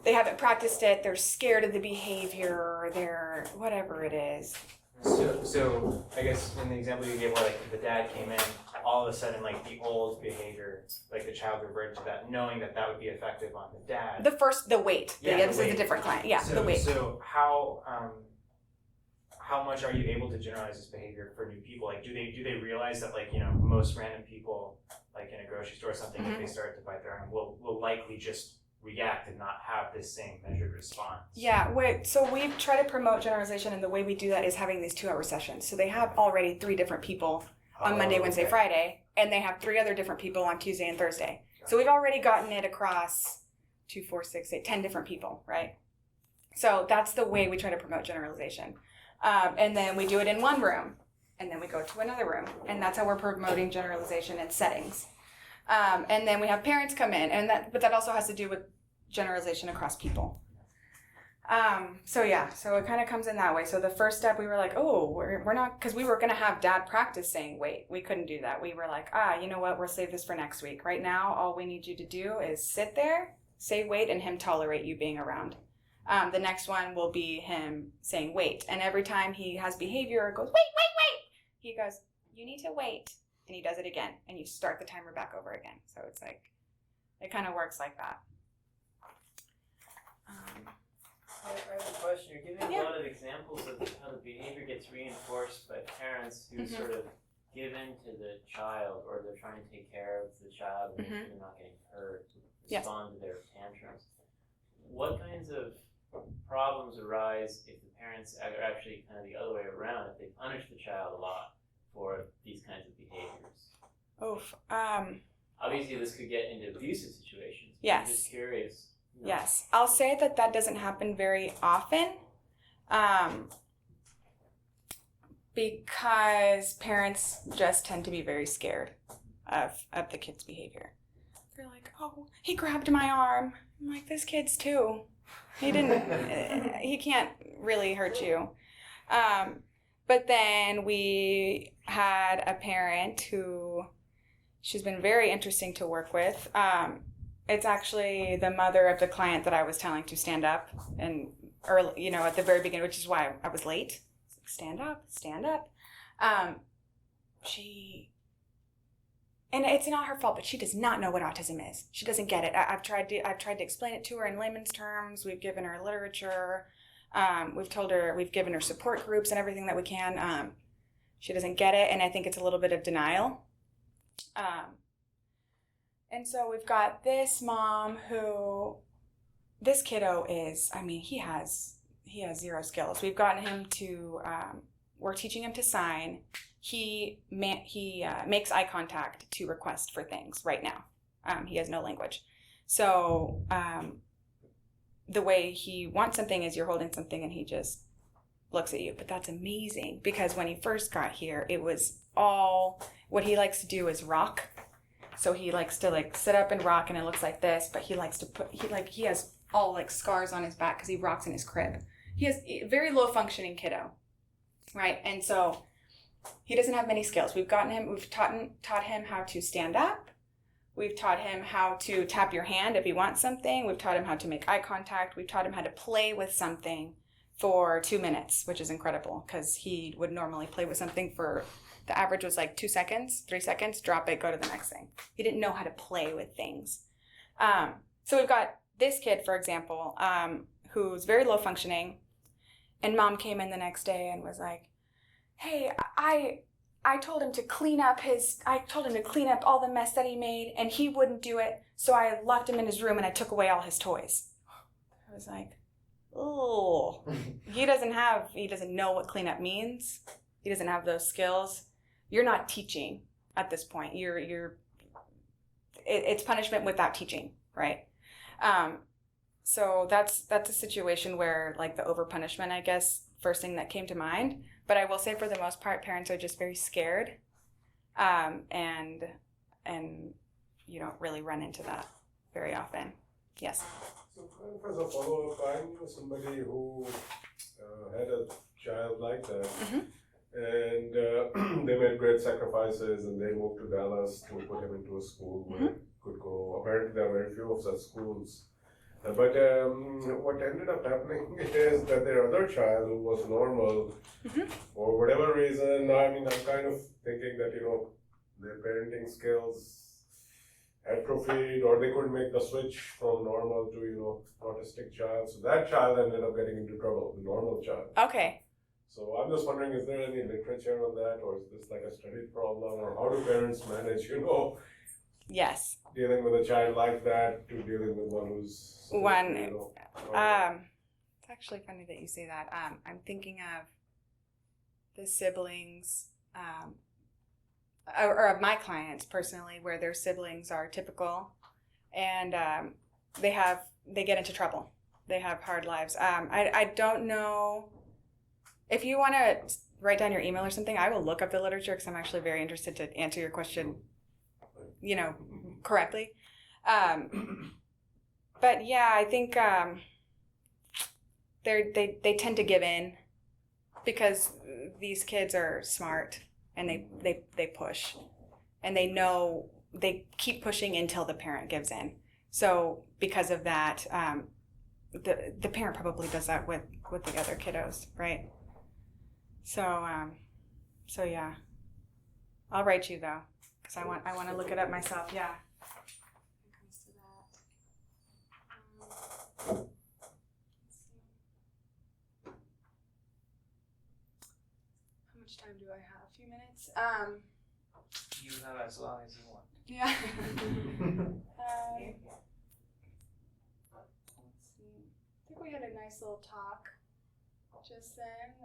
They haven't practiced it. They're scared of the behavior. They're whatever it is. So I guess in the example you gave where like the dad came in, all of a sudden like the old behavior, like the child reverted to that, knowing that would be effective on the dad. The wait. Yeah, this is a different client. Yeah, so, the wait. So how how much are you able to generalize this behavior for new people? Like, do they realize that, like, you know, most random people, like in a grocery store or something, if they start to bite their arm, will likely just react and not have this same measured response? Yeah, so we try to promote generalization, and the way we do that is having these 2-hour sessions. So they have already 3 different people on Monday, Wednesday, okay. Friday, and they have 3 other different people on Tuesday and Thursday. So we've already gotten it across 2, 4, 6, 8, 10 different people, right? So that's the way we try to promote generalization. And then we do it in one room, and then we go to another room, and that's how we're promoting generalization in settings. And then we have parents come in, but that also has to do with generalization across people. So it kind of comes in that way. So the first step, we were like, oh, we're not, because we were going to have dad practice saying wait. We couldn't do that. We were like, you know what, we'll save this for next week. Right now, all we need you to do is sit there, say wait, and him tolerate you being around. The next one will be him saying wait. And every time he has behavior, it goes, wait, he goes, you need to wait. And he does it again. And you start the timer back over again. So it's like, it kind of works like that. I have a question. You're giving a lot of examples of how the behavior gets reinforced by parents who sort of give in to the child, or they're trying to take care of the child and they're not getting hurt, respond to their tantrums. What kinds of problems arise if the parents are actually kind of the other way around, if they punish the child a lot for these kinds of behaviors? Obviously, this could get into abusive situations. Yes. I'm just curious. You know. Yes. I'll say that doesn't happen very often because parents just tend to be very scared of the kid's behavior. They're like, oh, he grabbed my arm. I'm like, this kid's too. He didn't, he can't really hurt you. But then we had a parent who, she's been very interesting to work with. It's actually the mother of the client that I was telling to stand up, and early, at the very beginning, which is why I was late. Stand up. And it's not her fault, but she does not know what autism is. She doesn't get it. I've tried to explain it to her in layman's terms. We've given her literature. We've given her support groups and everything that we can. She doesn't get it, and I think it's a little bit of denial. And so we've got this mom who, this kiddo is, he has 0 skills. We've gotten him to, we're teaching him to sign. He makes eye contact to request for things right now. He has no language. So the way he wants something is you're holding something and he just looks at you. But that's amazing, because when he first got here, it was all, what he likes to do is rock. So he likes to sit up and rock, and it looks like this, but he likes to he has all scars on his back because he rocks in his crib. He has a very low functioning kiddo, right? And so he doesn't have many skills. We've taught him how to stand up. We've taught him how to tap your hand if he wants something. We've taught him how to make eye contact. We've taught him how to play with something for 2 minutes, which is incredible, because he would normally play with something for, the average was 2 seconds, 3 seconds, drop it, go to the next thing. He didn't know how to play with things. So we've got this kid, for example, who's very low functioning, and mom came in the next day and was like, hey, I told him to clean up all the mess that he made, and he wouldn't do it, so I locked him in his room and I took away all his toys. I was like, oh, he doesn't know what cleanup means. He doesn't have those skills. You're not teaching at this point. It's punishment without teaching, right? So that's a situation where the over punishment, I guess, first thing that came to mind. But I will say, for the most part, parents are just very scared, and you don't really run into that very often. Yes. So as a follow-up, I knew somebody who had a child like that. Mm-hmm. And they made great sacrifices, and they moved to Dallas to put him into a school where he could go. Apparently, there are very few of such schools. But what ended up happening is that their other child, who was normal, for whatever reason, I'm kind of thinking that, their parenting skills atrophied, or they couldn't make the switch from normal to, autistic child. So that child ended up getting into trouble, the normal child. Okay. So I'm just wondering, is there any literature on that, or is this like a studied problem, or how do parents manage, Yes. dealing with a child like that to dealing with one who's, It's actually funny that you say that. I'm thinking of the siblings, or of my clients personally, where their siblings are typical, and they get into trouble. They have hard lives. I don't know if you want to write down your email or something. I will look up the literature because I'm actually very interested to answer your question, correctly. But yeah, I think they tend to give in because these kids are smart and they push, and they know they keep pushing until the parent gives in. So because of that, the parent probably does that with the other kiddos, right? So yeah, I'll write you though, because I want to look it up myself. Yeah. When it comes to that, let's see. How much time do I have? A few minutes. You have as long as you want. Yeah. Let's see. I think we had a nice little talk just then.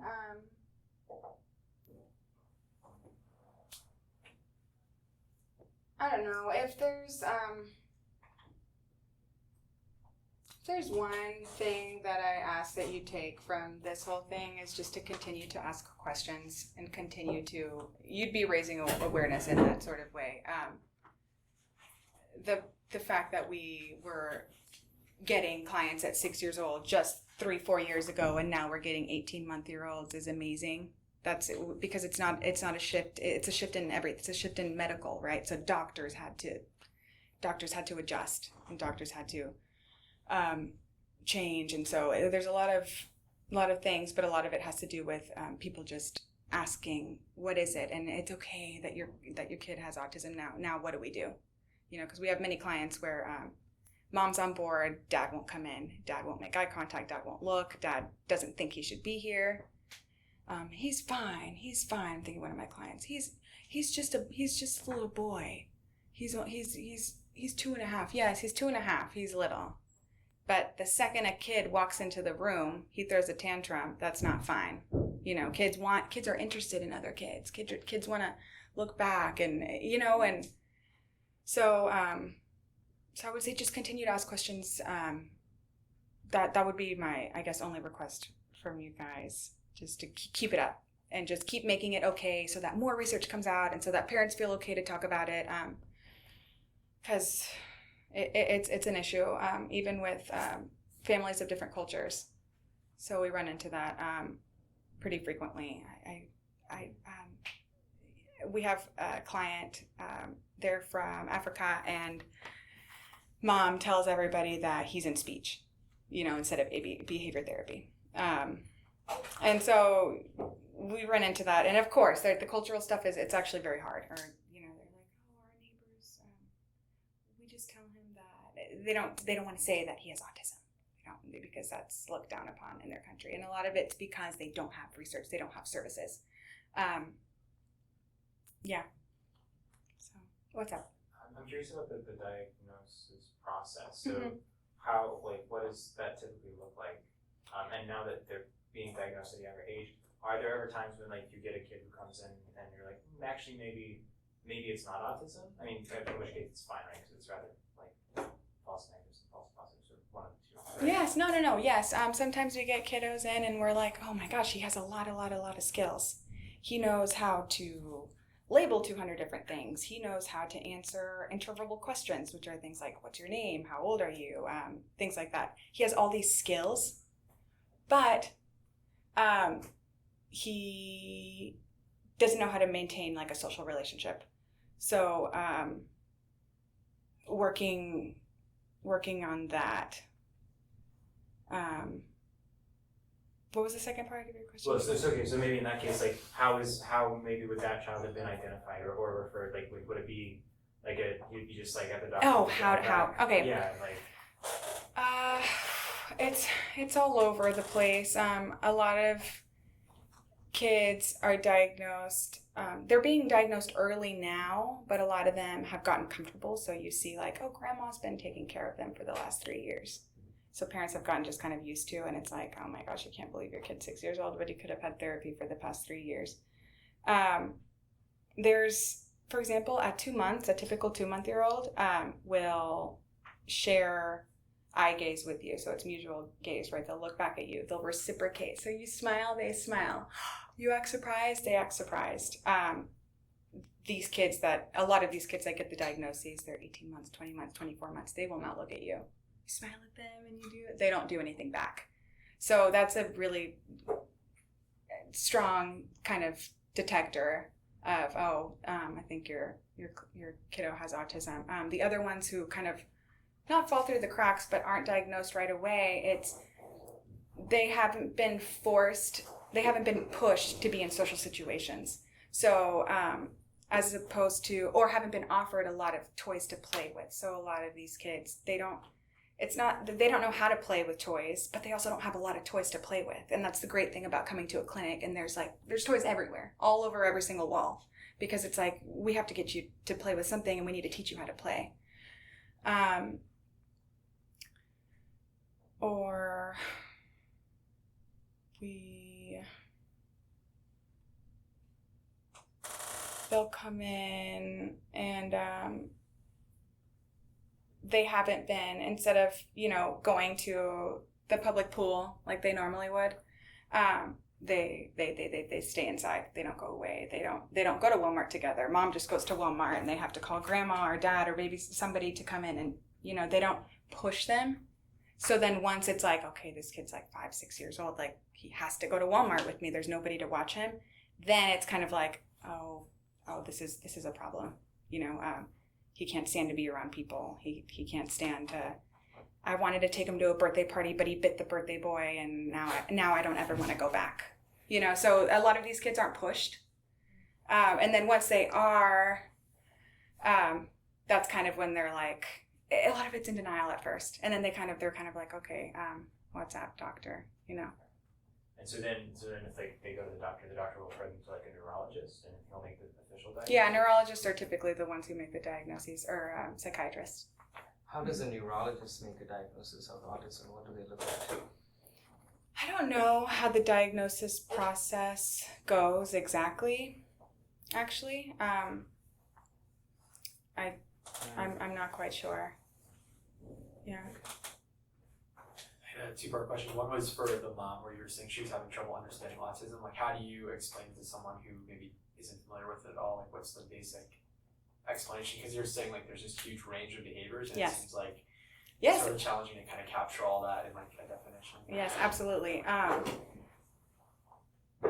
I don't know if there's one thing that I ask that you take from this whole thing is just to continue to ask questions and continue to, you'd be raising awareness in that sort of way. The fact that we were getting clients at 6 years old just 3-4 years ago, and now we're getting 18-month-year-olds is amazing. That's because it's not a shift. It's a shift in everything. It's a shift in medical, right? So doctors had to adjust, and doctors had to change, and so there's a lot of things, but a lot of it has to do with people just asking, what is it? And it's okay that your kid has autism now. Now what do we do? Because we have many clients where mom's on board, dad won't come in, dad won't make eye contact, dad won't look, dad doesn't think he should be here. He's fine. I'm thinking one of my clients. He's just a little boy. He's 2.5. Yes, he's 2.5. He's little. But the second a kid walks into the room, he throws a tantrum. That's not fine. Kids are interested in other kids. Kids want to look back, and so I would say just continue to ask questions. That would be my, I guess, only request from you guys. Just to keep it up and just keep making it okay, so that more research comes out and so that parents feel okay to talk about it, because it's an issue, even with families of different cultures. So we run into that pretty frequently. We have a client, they're from Africa, and mom tells everybody that he's in speech, instead of behavior therapy. And so we run into that, and of course, the cultural stuff it's actually very hard. Or they're like, our neighbors, we just tell him that they don't want to say that he has autism, because that's looked down upon in their country, and a lot of it's because they don't have research, they don't have services. Yeah. So what's up? I'm curious about the diagnosis process. So how, what does that typically look like? And now that they're being diagnosed at a younger age, are there ever times when you get a kid who comes in and you're like, actually maybe it's not autism? I mean, in which case it's fine, right? Because it's rather false negatives and false positives, or one of the two. Right? Yes, no. Yes, sometimes we get kiddos in and we're like, oh my gosh, he has a lot of skills. He knows how to label 200 different things. He knows how to answer interverbal questions, which are things like, what's your name? How old are you? Things like that. He has all these skills, but he doesn't know how to maintain a social relationship. So working on that. What was the second part of your question? Well, so it's okay. So maybe in that case, how maybe would that child have been identified or referred? Would it be you'd be just at the doctor? Oh, how? Okay. Yeah, it's all over the place. A lot of kids are diagnosed, they're being diagnosed early now, but a lot of them have gotten comfortable. So you see like, oh, grandma's been taking care of them for the last 3 years. So parents have gotten just kind of used to, and it's like, oh my gosh, you can't believe your kid's 6 years old, but he could have had therapy for the past 3 years. There's, for example, at 2 months, a typical 2-month-year-old will share eye gaze with you. So it's mutual gaze, right? They'll look back at you. They'll reciprocate. So you smile, they smile. You act surprised, they act surprised. These kids a lot of these kids that get the diagnoses, they're 18 months, 20 months, 24 months. They will not look at you. You smile at them and you do it. They don't do anything back. So that's a really strong kind of detector of, I think your kiddo has autism. The other ones who kind of not fall through the cracks but aren't diagnosed right away, they haven't been pushed to be in social situations. So as opposed to, or haven't been offered a lot of toys to play with. So a lot of these kids, they don't know how to play with toys, but they also don't have a lot of toys to play with. And that's the great thing about coming to a clinic, and there's toys everywhere, all over every single wall, because it's like, we have to get you to play with something and we need to teach you how to play. Or they'll come in and they haven't been, instead of, going to the public pool like they normally would, they stay inside. They don't go away. They don't go to Walmart together. Mom just goes to Walmart and they have to call grandma or dad or maybe somebody to come in, and they don't push them. So then once it's like, okay, this kid's like 5-6 years old, like he has to go to Walmart with me, there's nobody to watch him, then it's kind of like, oh, this is a problem. He can't stand to be around people. He can't stand to, I wanted to take him to a birthday party, but he bit the birthday boy, and now I don't ever want to go back. So a lot of these kids aren't pushed. And then once they are, that's kind of when they're like, a lot of it's in denial at first. And then they're kind of like, okay, what's up, doctor? And so then if they go to the doctor will refer them to like a neurologist, and he'll make the official diagnosis? Yeah, neurologists are typically the ones who make the diagnoses, or psychiatrists. How does a neurologist make a diagnosis of autism? What do they look at? I don't know how the diagnosis process goes exactly, actually. I'm not quite sure. Yeah. I had a two-part question. One was for the mom, where you were saying she was having trouble understanding autism. Like, how do you explain it to someone who maybe isn't familiar with it at all? Like, what's the basic explanation? Because you're saying like there's this huge range of behaviors, and Yes. it seems like Yes. it's sort of challenging to kind of capture all that in like a definition. Yes, absolutely.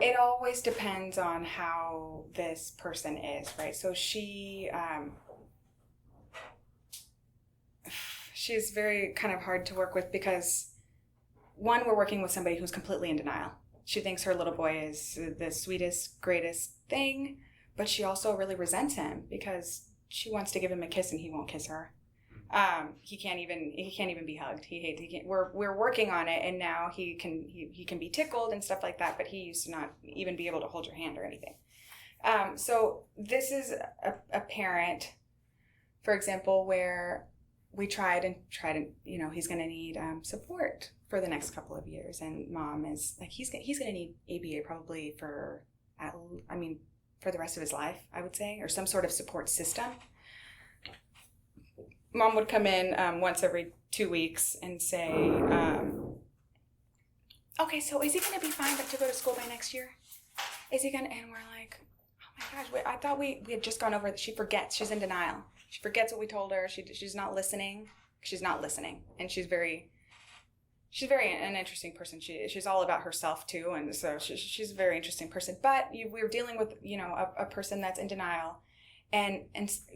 It always depends on how this person is, right? So she's very kind of hard to work with because, one, we're working with somebody who's completely in denial. She thinks her little boy is the sweetest, greatest thing, but she also really resents him because she wants to give him a kiss and he won't kiss her. He can't even be hugged. We're working on it, and now he can be tickled and stuff like that, but he used to not even be able to hold your hand or anything. So this is a parent, for example, where we tried, he's going to need support for the next couple of years, and mom is like, he's going to need ABA probably for the rest of his life, I would say, or some sort of support system. Mom would come in once every 2 weeks and say, okay, so is he going to be fine to go to school by next year? Is he going to, and we're like, oh my gosh, I thought we had just gone over that. She forgets, she's in denial. She forgets what we told her. She's not listening. She's not listening. And she's very an interesting person. She's all about herself too. And so she's a very interesting person, but we were dealing with, a person that's in denial. And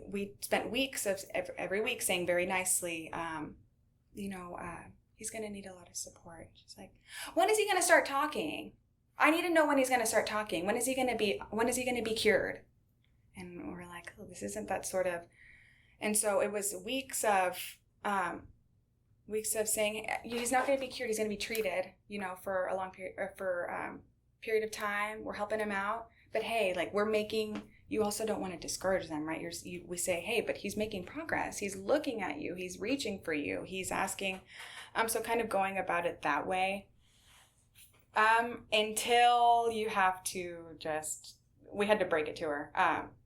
we spent weeks of every week saying very nicely, he's going to need a lot of support. She's like, when is he going to start talking? I need to know when he's going to start talking. When is he going to be cured? And we're like, oh, this isn't that sort of. And so it was weeks of saying he's not going to be cured. He's going to be treated, for a long period, or for period of time. We're helping him out. But hey, like you also don't want to discourage them, right? We say, hey, but he's making progress. He's looking at you. He's reaching for you. He's asking. So kind of going about it that way. Until you have to we had to break it to her.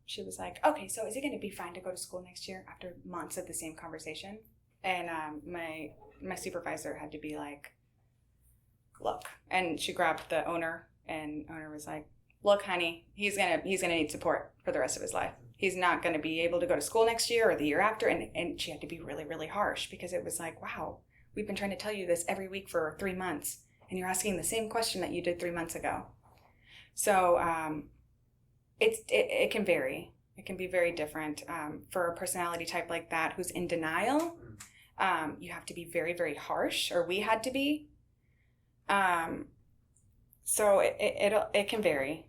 She was like, okay, so is it going to be fine to go to school next year after months of the same conversation? And my supervisor had to be like, look. And she grabbed the owner, and owner was like, look, honey, he's gonna need support for the rest of his life. He's not going to be able to go to school next year or the year after. And she had to be really, really harsh, because it was like, wow, we've been trying to tell you this every week for 3 months, and you're asking the same question that you did 3 months ago. So it can vary. It can be very different. For a personality type like that who's in denial, you have to be very, very harsh, or we had to be. So it can vary.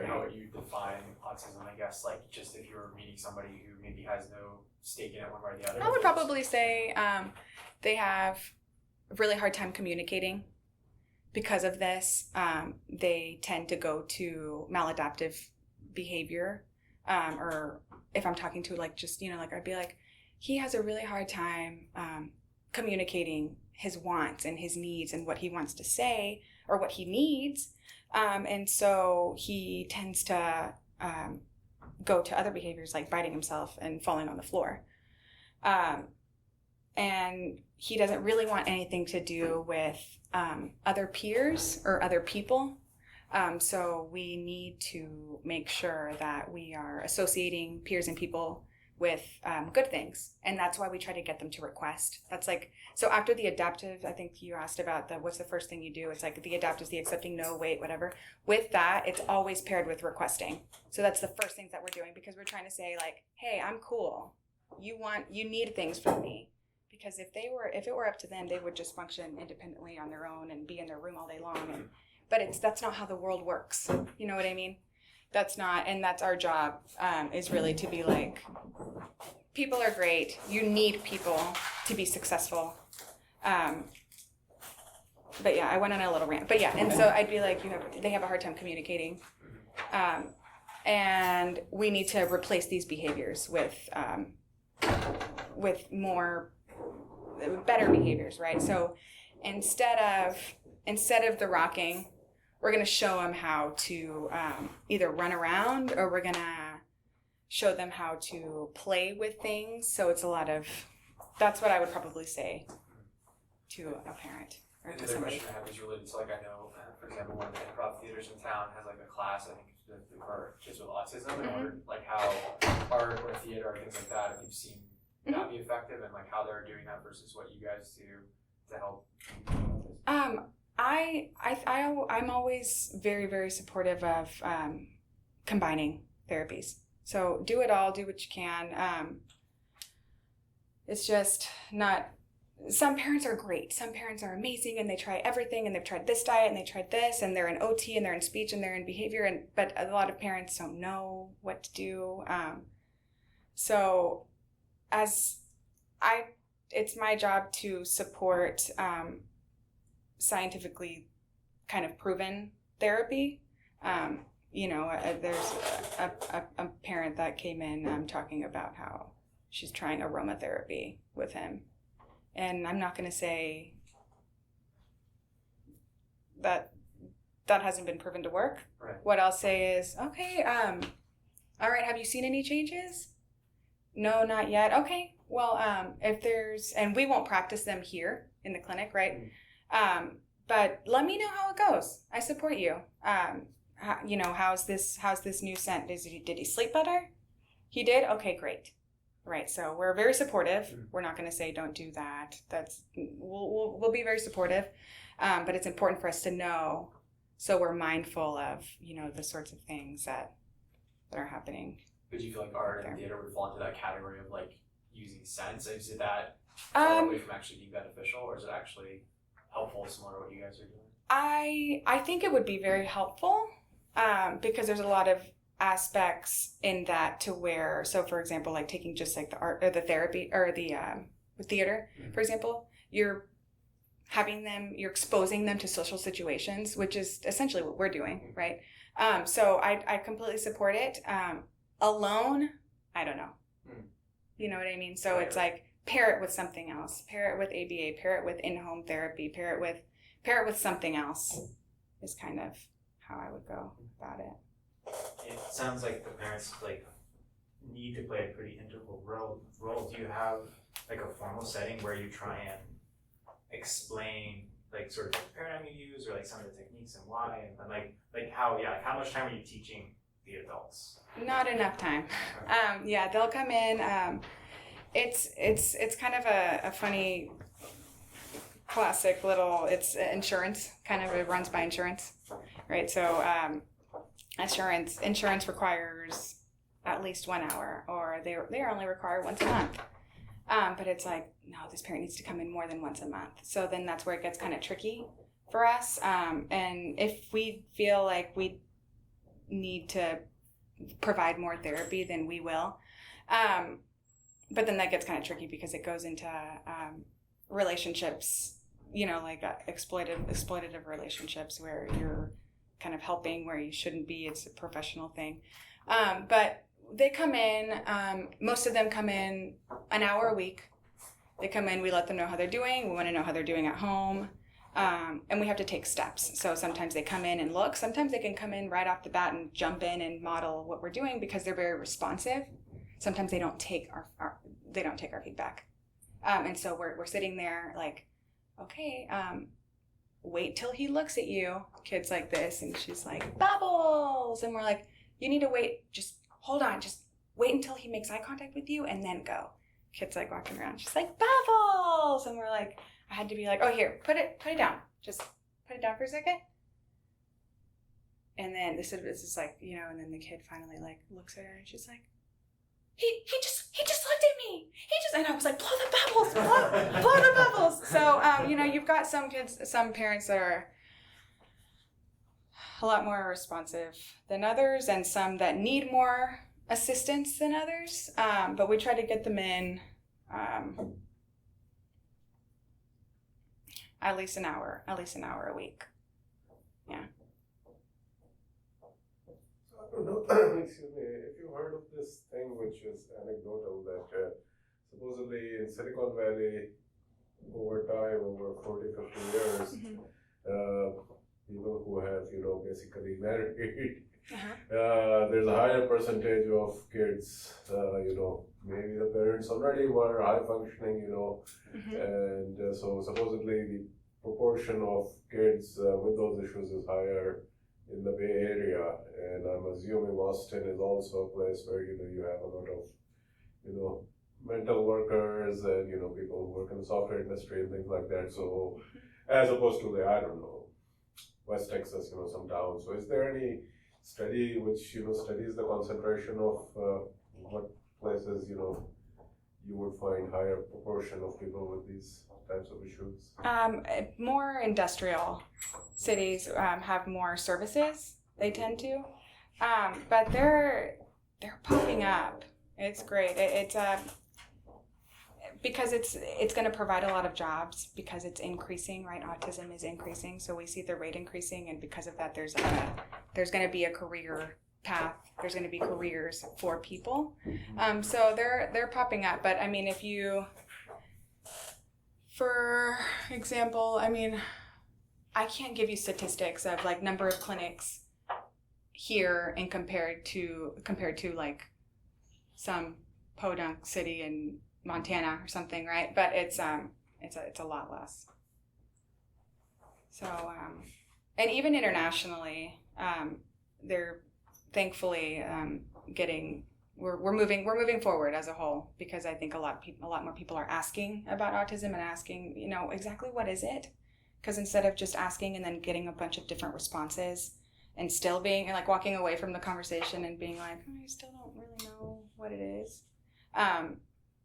How would you define autism, I guess, like just if you're meeting somebody who maybe has no stake in it one way or the other? I would probably say they have a really hard time communicating. Because of this, they tend to go to maladaptive behavior. Or if I'm talking to I'd be like, he has a really hard time communicating his wants and his needs and what he wants to say or what he needs. And so he tends to go to other behaviors like biting himself and falling on the floor. And he doesn't really want anything to do with other peers or other people. So we need to make sure that we are associating peers and people with good things. And that's why we try to get them to request. That's like, so after the adaptive, I think you asked about what's the first thing you do? It's like the adaptive is the accepting, no, wait, whatever. With that, it's always paired with requesting. So that's the first things that we're doing, because we're trying to say like, hey, I'm cool. You need things from me. Because if it were up to them, they would just function independently on their own and be in their room all day long. But that's not how the world works. You know what I mean? That's our job, is really to be like, people are great. You need people to be successful. But yeah, I went on a little rant. But yeah, and so I'd be like, they have a hard time communicating. And we need to replace these behaviors with better behaviors, right? So instead of the rocking, we're going to show them how to either run around, or we're going to show them how to play with things. So it's that's what I would probably say to a parent or to Another somebody. question I have is related to, like, I know, for example, one of the improv theaters in town has like a class, I think, for kids with autism, and I wondered like how art or theater or things like that, if you've seen that be effective, and like how they're doing that versus what you guys do to help. I'm always very, very supportive of combining therapies. So do it all, do what you can. It's just not, some parents are great. Some parents are amazing and they try everything, and they've tried this diet and they tried this, and they're in OT and they're in speech and they're in behavior, but a lot of parents don't know what to do. So it's my job to support scientifically kind of proven therapy. There's a parent that came in talking about how she's trying aromatherapy with him. And I'm not going to say that hasn't been proven to work. Right. What I'll say is, okay, all right, have you seen any changes? No, not yet. Okay, well, and we won't practice them here in the clinic, right? But let me know how it goes. I support you. How's this new scent? Did he sleep better? He did? Okay, great. Right, so we're very supportive. We're not going to say don't do that. We'll be very supportive, but it's important for us to know, so we're mindful of the sorts of things that are happening. But do you feel like art and theater would fall into that category of like using sense? Is it that far away from actually being beneficial, or is it actually helpful, similar to what you guys are doing? I think it would be very helpful, because there's a lot of aspects in that to where, so for example, like taking just like the art or the therapy or the theater, for example, you're you're exposing them to social situations, which is essentially what we're doing, right? So I completely support it. Alone, I don't know. You know what I mean? So it's like pair it with something else. Pair it with ABA. Pair it with in-home therapy. Pair it with something else. Is kind of how I would go about it. It sounds like the parents like need to play a pretty integral role. Do you have like a formal setting where you try and explain like sort of the paradigm you use, or like some of the techniques and why, and like how much time are you teaching the adults? Not enough time. They'll come in. It's kind of a funny classic little, it's insurance, kind of, it runs by insurance, right? So insurance requires at least 1 hour, or they are only required once a month. But it's like, no, this parent needs to come in more than once a month. So then that's where it gets kind of tricky for us. And if we feel like we need to provide more therapy, then we will. But then that gets kind of tricky because it goes into relationships, like exploitative relationships where you're kind of helping where you shouldn't be. It's a professional thing. But they come in, most of them come in an hour a week. They come in, we let them know how they're doing. We want to know how they're doing at home. And we have to take steps. So sometimes they come in and look. Sometimes they can come in right off the bat and jump in and model what we're doing because they're very responsive. Sometimes they don't take our feedback. And so we're sitting there like, okay, wait till he looks at you. Kid's like this, and she's like, bubbles. And we're like, you need to wait, just hold on, just wait until he makes eye contact with you and then go. Kid's like walking around, she's like, bubbles. And we're like, I had to be like, oh, here, put it down. Just put it down for a second. And then this is like, and then the kid finally like looks at her and she's like, he just looked at me. And I was like, blow the bubbles, blow the bubbles. So, you've got some kids, some parents that are a lot more responsive than others, and some that need more assistance than others. But we try to get them in at least an hour a week. Yeah. I don't know, excuse me, if you heard of this thing which is anecdotal that supposedly in Silicon Valley over time, over 40, 50 years, people who have, basically married, there's a higher percentage of kids, maybe the parents already were high functioning, and so supposedly the proportion of kids with those issues is higher in the Bay Area, and I'm assuming Austin is also a place where you have a lot of mental workers and people who work in the software industry and things like that. So as opposed to West Texas, some towns. So is there any study which studies the concentration of what places you would find higher proportion of people with these types of issues? More industrial cities have more services. They tend to, but they're popping up. It's great. It's because it's going to provide a lot of jobs because it's increasing, right? Autism is increasing, so we see the rate increasing, and because of that, there's going to be a career path. There's going to be careers for people. So they're popping up. But I mean, if you, for example, I can't give you statistics of like number of clinics here and compared to like some podunk city in Montana or something, right? But it's a lot less. So and even internationally, they're thankfully we're moving forward as a whole, because I think a lot more people are asking about autism and asking exactly what is it, because instead of just asking and then getting a bunch of different responses and still being like walking away from the conversation and being like, I still don't really know what it is.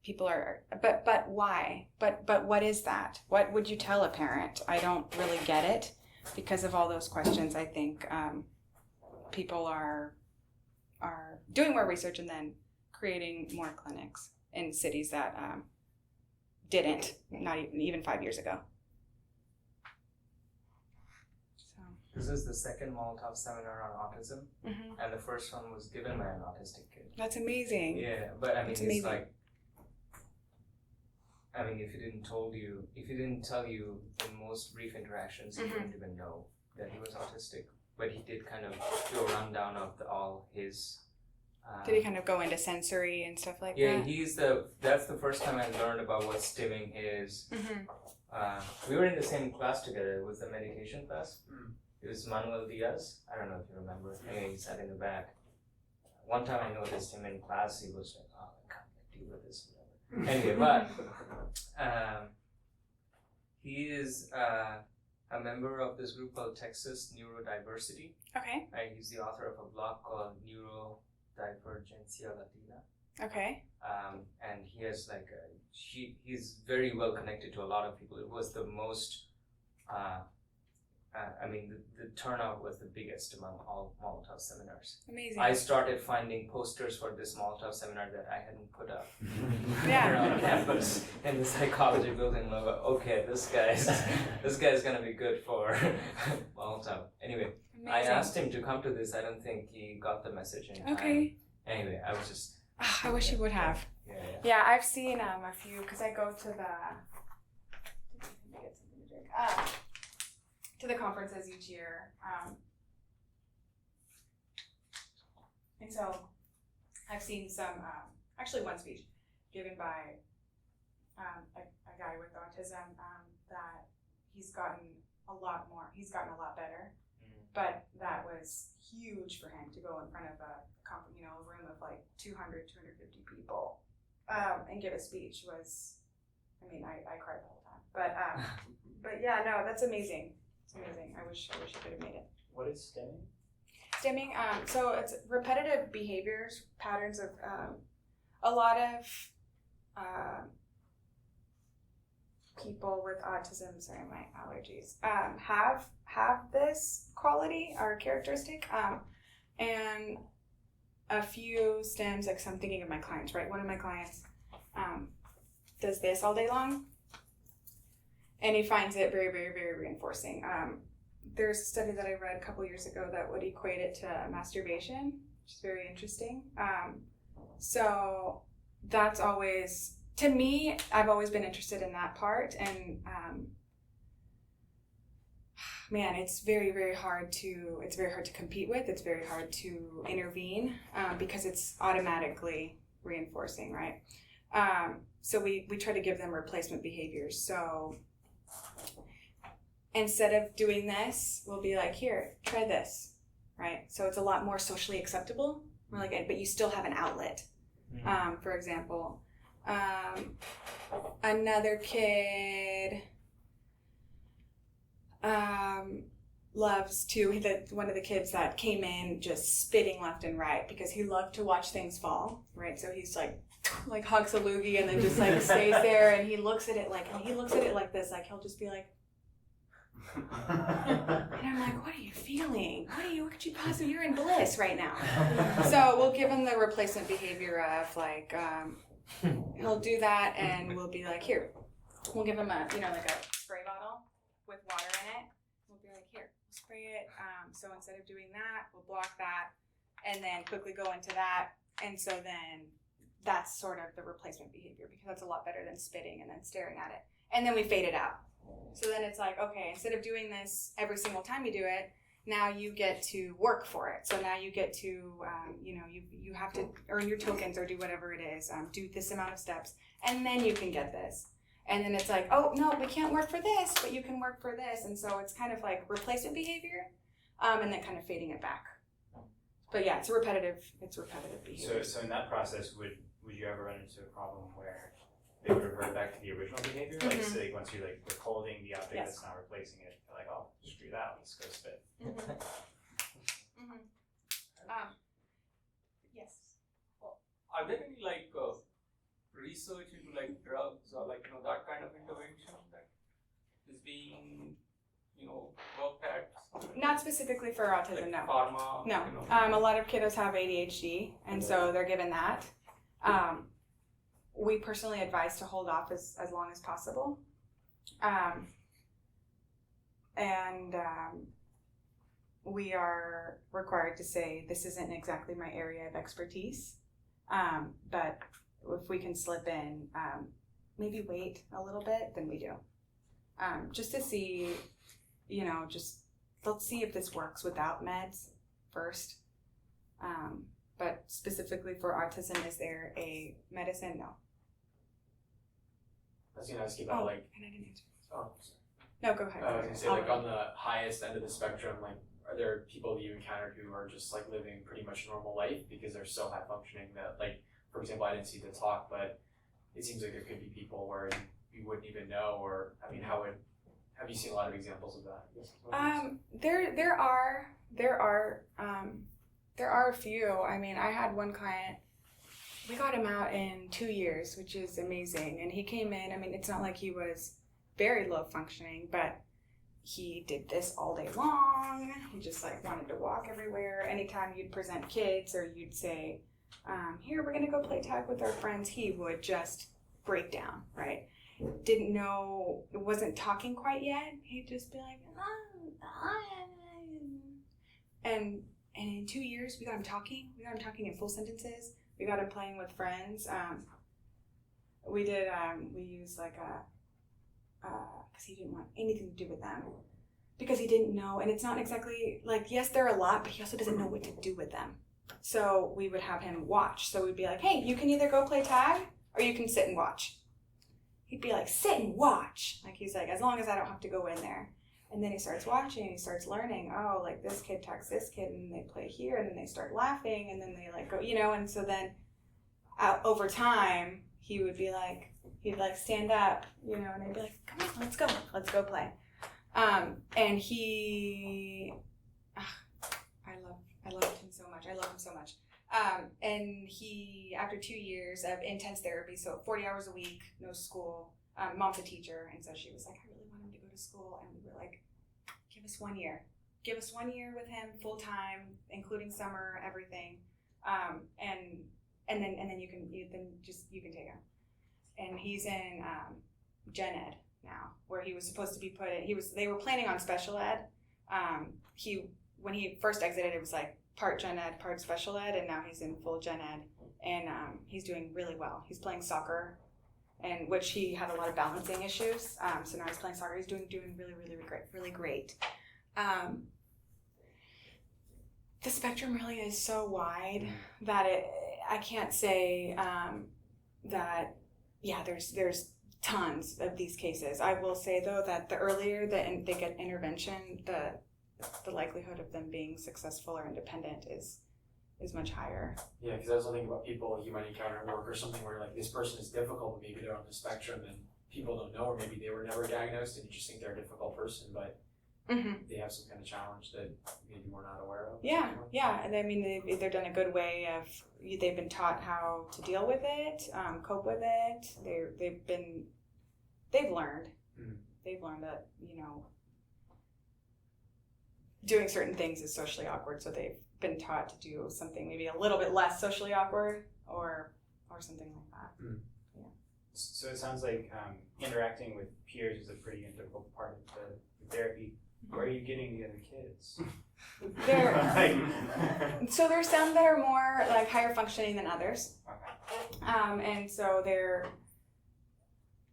People are, but why? But what is that? What would you tell a parent? I don't really get it because of all those questions. I think people are doing more research and then creating more clinics in cities that didn't, not even 5 years ago. This is the second Molotov seminar on autism, and the first one was given by an autistic kid. That's amazing. Yeah, but I mean, That's it's amazing. like, I mean, if he didn't tell you in most brief interactions, you wouldn't even know that he was autistic. But he did kind of do a rundown of all his. Did he kind of go into sensory and stuff like Yeah, that? that's the first time I learned about what stimming is. We were in the same class together. It was the meditation class. It was Manuel Diaz. I don't know if you remember. Anyway, he sat in the back. One time I noticed him in class. He was like, "Oh, I can't deal with this." Whatever. Anyway, but he is a member of this group called Texas Neurodiversity. Okay. He's the author of a blog called Neurodivergencia Latina. Okay. And he has like he's very well connected to a lot of people. It was the most, the turnout was the biggest among all Molotov seminars. Amazing. I started finding posters for this Molotov seminar that I hadn't put up Yeah. around campus in the psychology building. And I go, okay, this guy's gonna be good for Molotov. Anyway, Amazing. I asked him to come to this. I don't think he got the message in time. Okay. Anyway, I was just. I wish he would have. Yeah. Yeah, I've seen a few because I go to the conferences each year, and so I've seen some. Actually, one speech given by a guy with autism that he's gotten a lot better, but that was huge for him to go in front of a room of like 200, 250 people and give a speech was, I cried the whole time. But yeah, no, that's amazing. It's amazing. I wish I could have made it. What is stemming? Stemming, so it's repetitive behaviors, patterns of a lot of people with autism, sorry, my allergies, have this quality or characteristic, and a few stems, like, so I'm thinking of my clients, right? One of my clients does this all day long, and he finds it very, very, very reinforcing. There's a study that I read a couple years ago that would equate it to masturbation, which is very interesting. So that's always, to me, I've always been interested in that part, and man, it's very, very hard to compete with. It's very hard to intervene because it's automatically reinforcing, right? So we try to give them replacement behaviors. So instead of doing this, we'll be like, here, try this, right? So it's a lot more socially acceptable. We're like, but you still have an outlet. For example, another kid loves to, one of the kids that came in just spitting left and right because he loved to watch things fall, right? So he's like hugs a loogie and then just like stays there, and he looks at it like this, like he'll just be like, and I'm like, what are you feeling? What could you possibly, you're in bliss right now. So we'll give him the replacement behavior of like, he'll do that and we'll be like, here, we'll give him a spray bottle with water in it. We'll be like, here, spray it. So instead of doing that, we'll block that and then quickly go into that. And so then that's sort of the replacement behavior because that's a lot better than spitting and then staring at it. And then we fade it out. So then it's like, okay, instead of doing this every single time you do it, now you get to work for it. So now you get to, you have to earn your tokens or do whatever it is, do this amount of steps, and then you can get this. And then it's like, oh, no, we can't work for this, but you can work for this. And so it's kind of like replacement behavior, and then kind of fading it back. But yeah, it's repetitive behavior. So in that process, would you ever run into a problem where they would revert back to the original behavior? Like, so like once you're like withholding the object that's not replacing it, you're like, oh, screw that, let's go spit. Yes. Are there any research into drugs or that kind of intervention that is being worked at? Not specifically for autism, no. Pharma. No. A lot of kiddos have ADHD, and so they're given that. We personally advise to hold off as long as possible. we are required to say this isn't exactly my area of expertise, but if we can slip in, maybe wait a little bit, then we do. Just to see, let's see if this works without meds first. But specifically for autism, is there a medicine? No. I was gonna ask you about and I didn't answer. oh, sorry. No, go ahead. I was gonna say on the highest end of the spectrum, are there people that you encountered who are just living pretty much normal life because they're so high functioning that for example, I didn't see the talk, but it seems like there could be people where you wouldn't even know, or I mean, have you seen a lot of examples of that? There are a few. I mean, I had one client, we got him out in 2 years, which is amazing. And he came in, I mean, it's not like he was very low functioning, but he did this all day long. He just wanted to walk everywhere. Anytime you'd present kids or you'd say, here, we're gonna go play tag with our friends, he would just break down, right? Didn't know, wasn't talking quite yet. He'd just be like, and in 2 years, we got him talking. We got him talking in full sentences. We got him playing with friends. We used because he didn't want anything to do with them. Because he didn't know, and it's not exactly, yes, they're a lot, but he also doesn't know what to do with them. So we would have him watch. So we'd be like, hey, you can either go play tag, or you can sit and watch. He'd be like, sit and watch. He's like, as long as I don't have to go in there. And then he starts watching, and he starts learning, this kid tags this kid, and they play here, and then they start laughing, and then they go, and so then over time, he would be like, he'd stand up, and I'd be like, come on, let's go play. And he, I love him so much. And he, after 2 years of intense therapy, so 40 hours a week, no school, mom's a teacher, and so she was like, I really want him to go to school, and we were like, give us 1 year. Give us 1 year with him full time, including summer, everything, and then you can take him. And he's in gen ed now, where he was supposed to be put in. They were planning on special ed. When he first exited, it was part gen ed, part special ed, and now he's in full gen ed, and he's doing really well. He's playing soccer, and which he had a lot of balancing issues. So now he's playing soccer. He's doing really great. The spectrum really is so wide that I can't say that. Yeah, there's tons of these cases. I will say though that the earlier that they get intervention, the likelihood of them being successful or independent is much higher. Yeah, because I was thinking about people you might encounter at work or something where this person is difficult, but maybe they're on the spectrum and people don't know, or maybe they were never diagnosed and you just think they're a difficult person, but they have some kind of challenge that maybe we're not aware of. Yeah. And I mean, they've either done a good way of, they've been taught how to deal with it, cope with it. They've learned. They've learned that, doing certain things is socially awkward, so they've been taught to do something maybe a little bit less socially awkward or something like that. Yeah. So it sounds like interacting with peers is a pretty integral part of the therapy. Where are you getting the other kids? So there's some that are more higher functioning than others. Okay. And so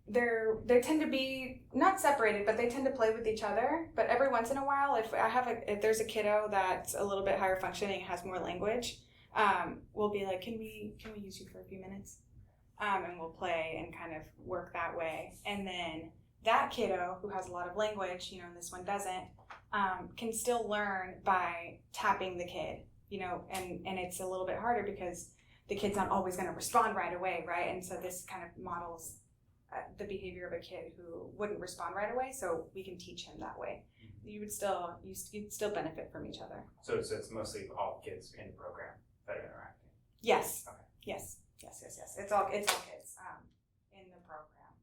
they tend to be not separated, but they tend to play with each other. But every once in a while, if there's a kiddo that's a little bit higher functioning, has more language, we'll be like, can we use you for a few minutes? And we'll play and kind of work that way. And then that kiddo who has a lot of language, and this one doesn't, can still learn by tapping the kid, and it's a little bit harder because the kid's not always going to respond right away, right? And so this kind of models the behavior of a kid who wouldn't respond right away, so we can teach him that way. You'd still benefit from each other. So it's mostly all kids in the program that are interacting? Yes. Okay. Yes. It's all kids in the program,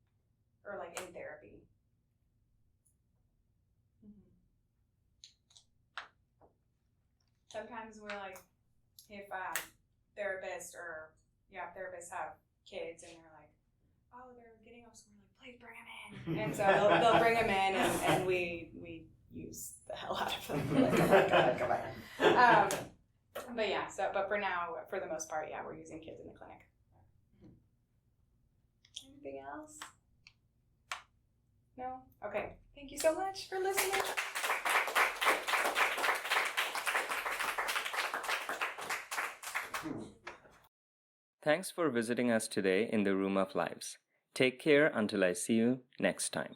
or in therapy. Sometimes we're if therapists have kids and they're they're getting off school, please bring them in. And so they'll bring them in, and we use the hell out of them. Like, oh my God, come on. But yeah, but for now, for the most part, yeah, we're using kids in the clinic. Anything else? No? Okay. Thank you so much for listening. Thanks for visiting us today in the Room of Lives. Take care until I see you next time.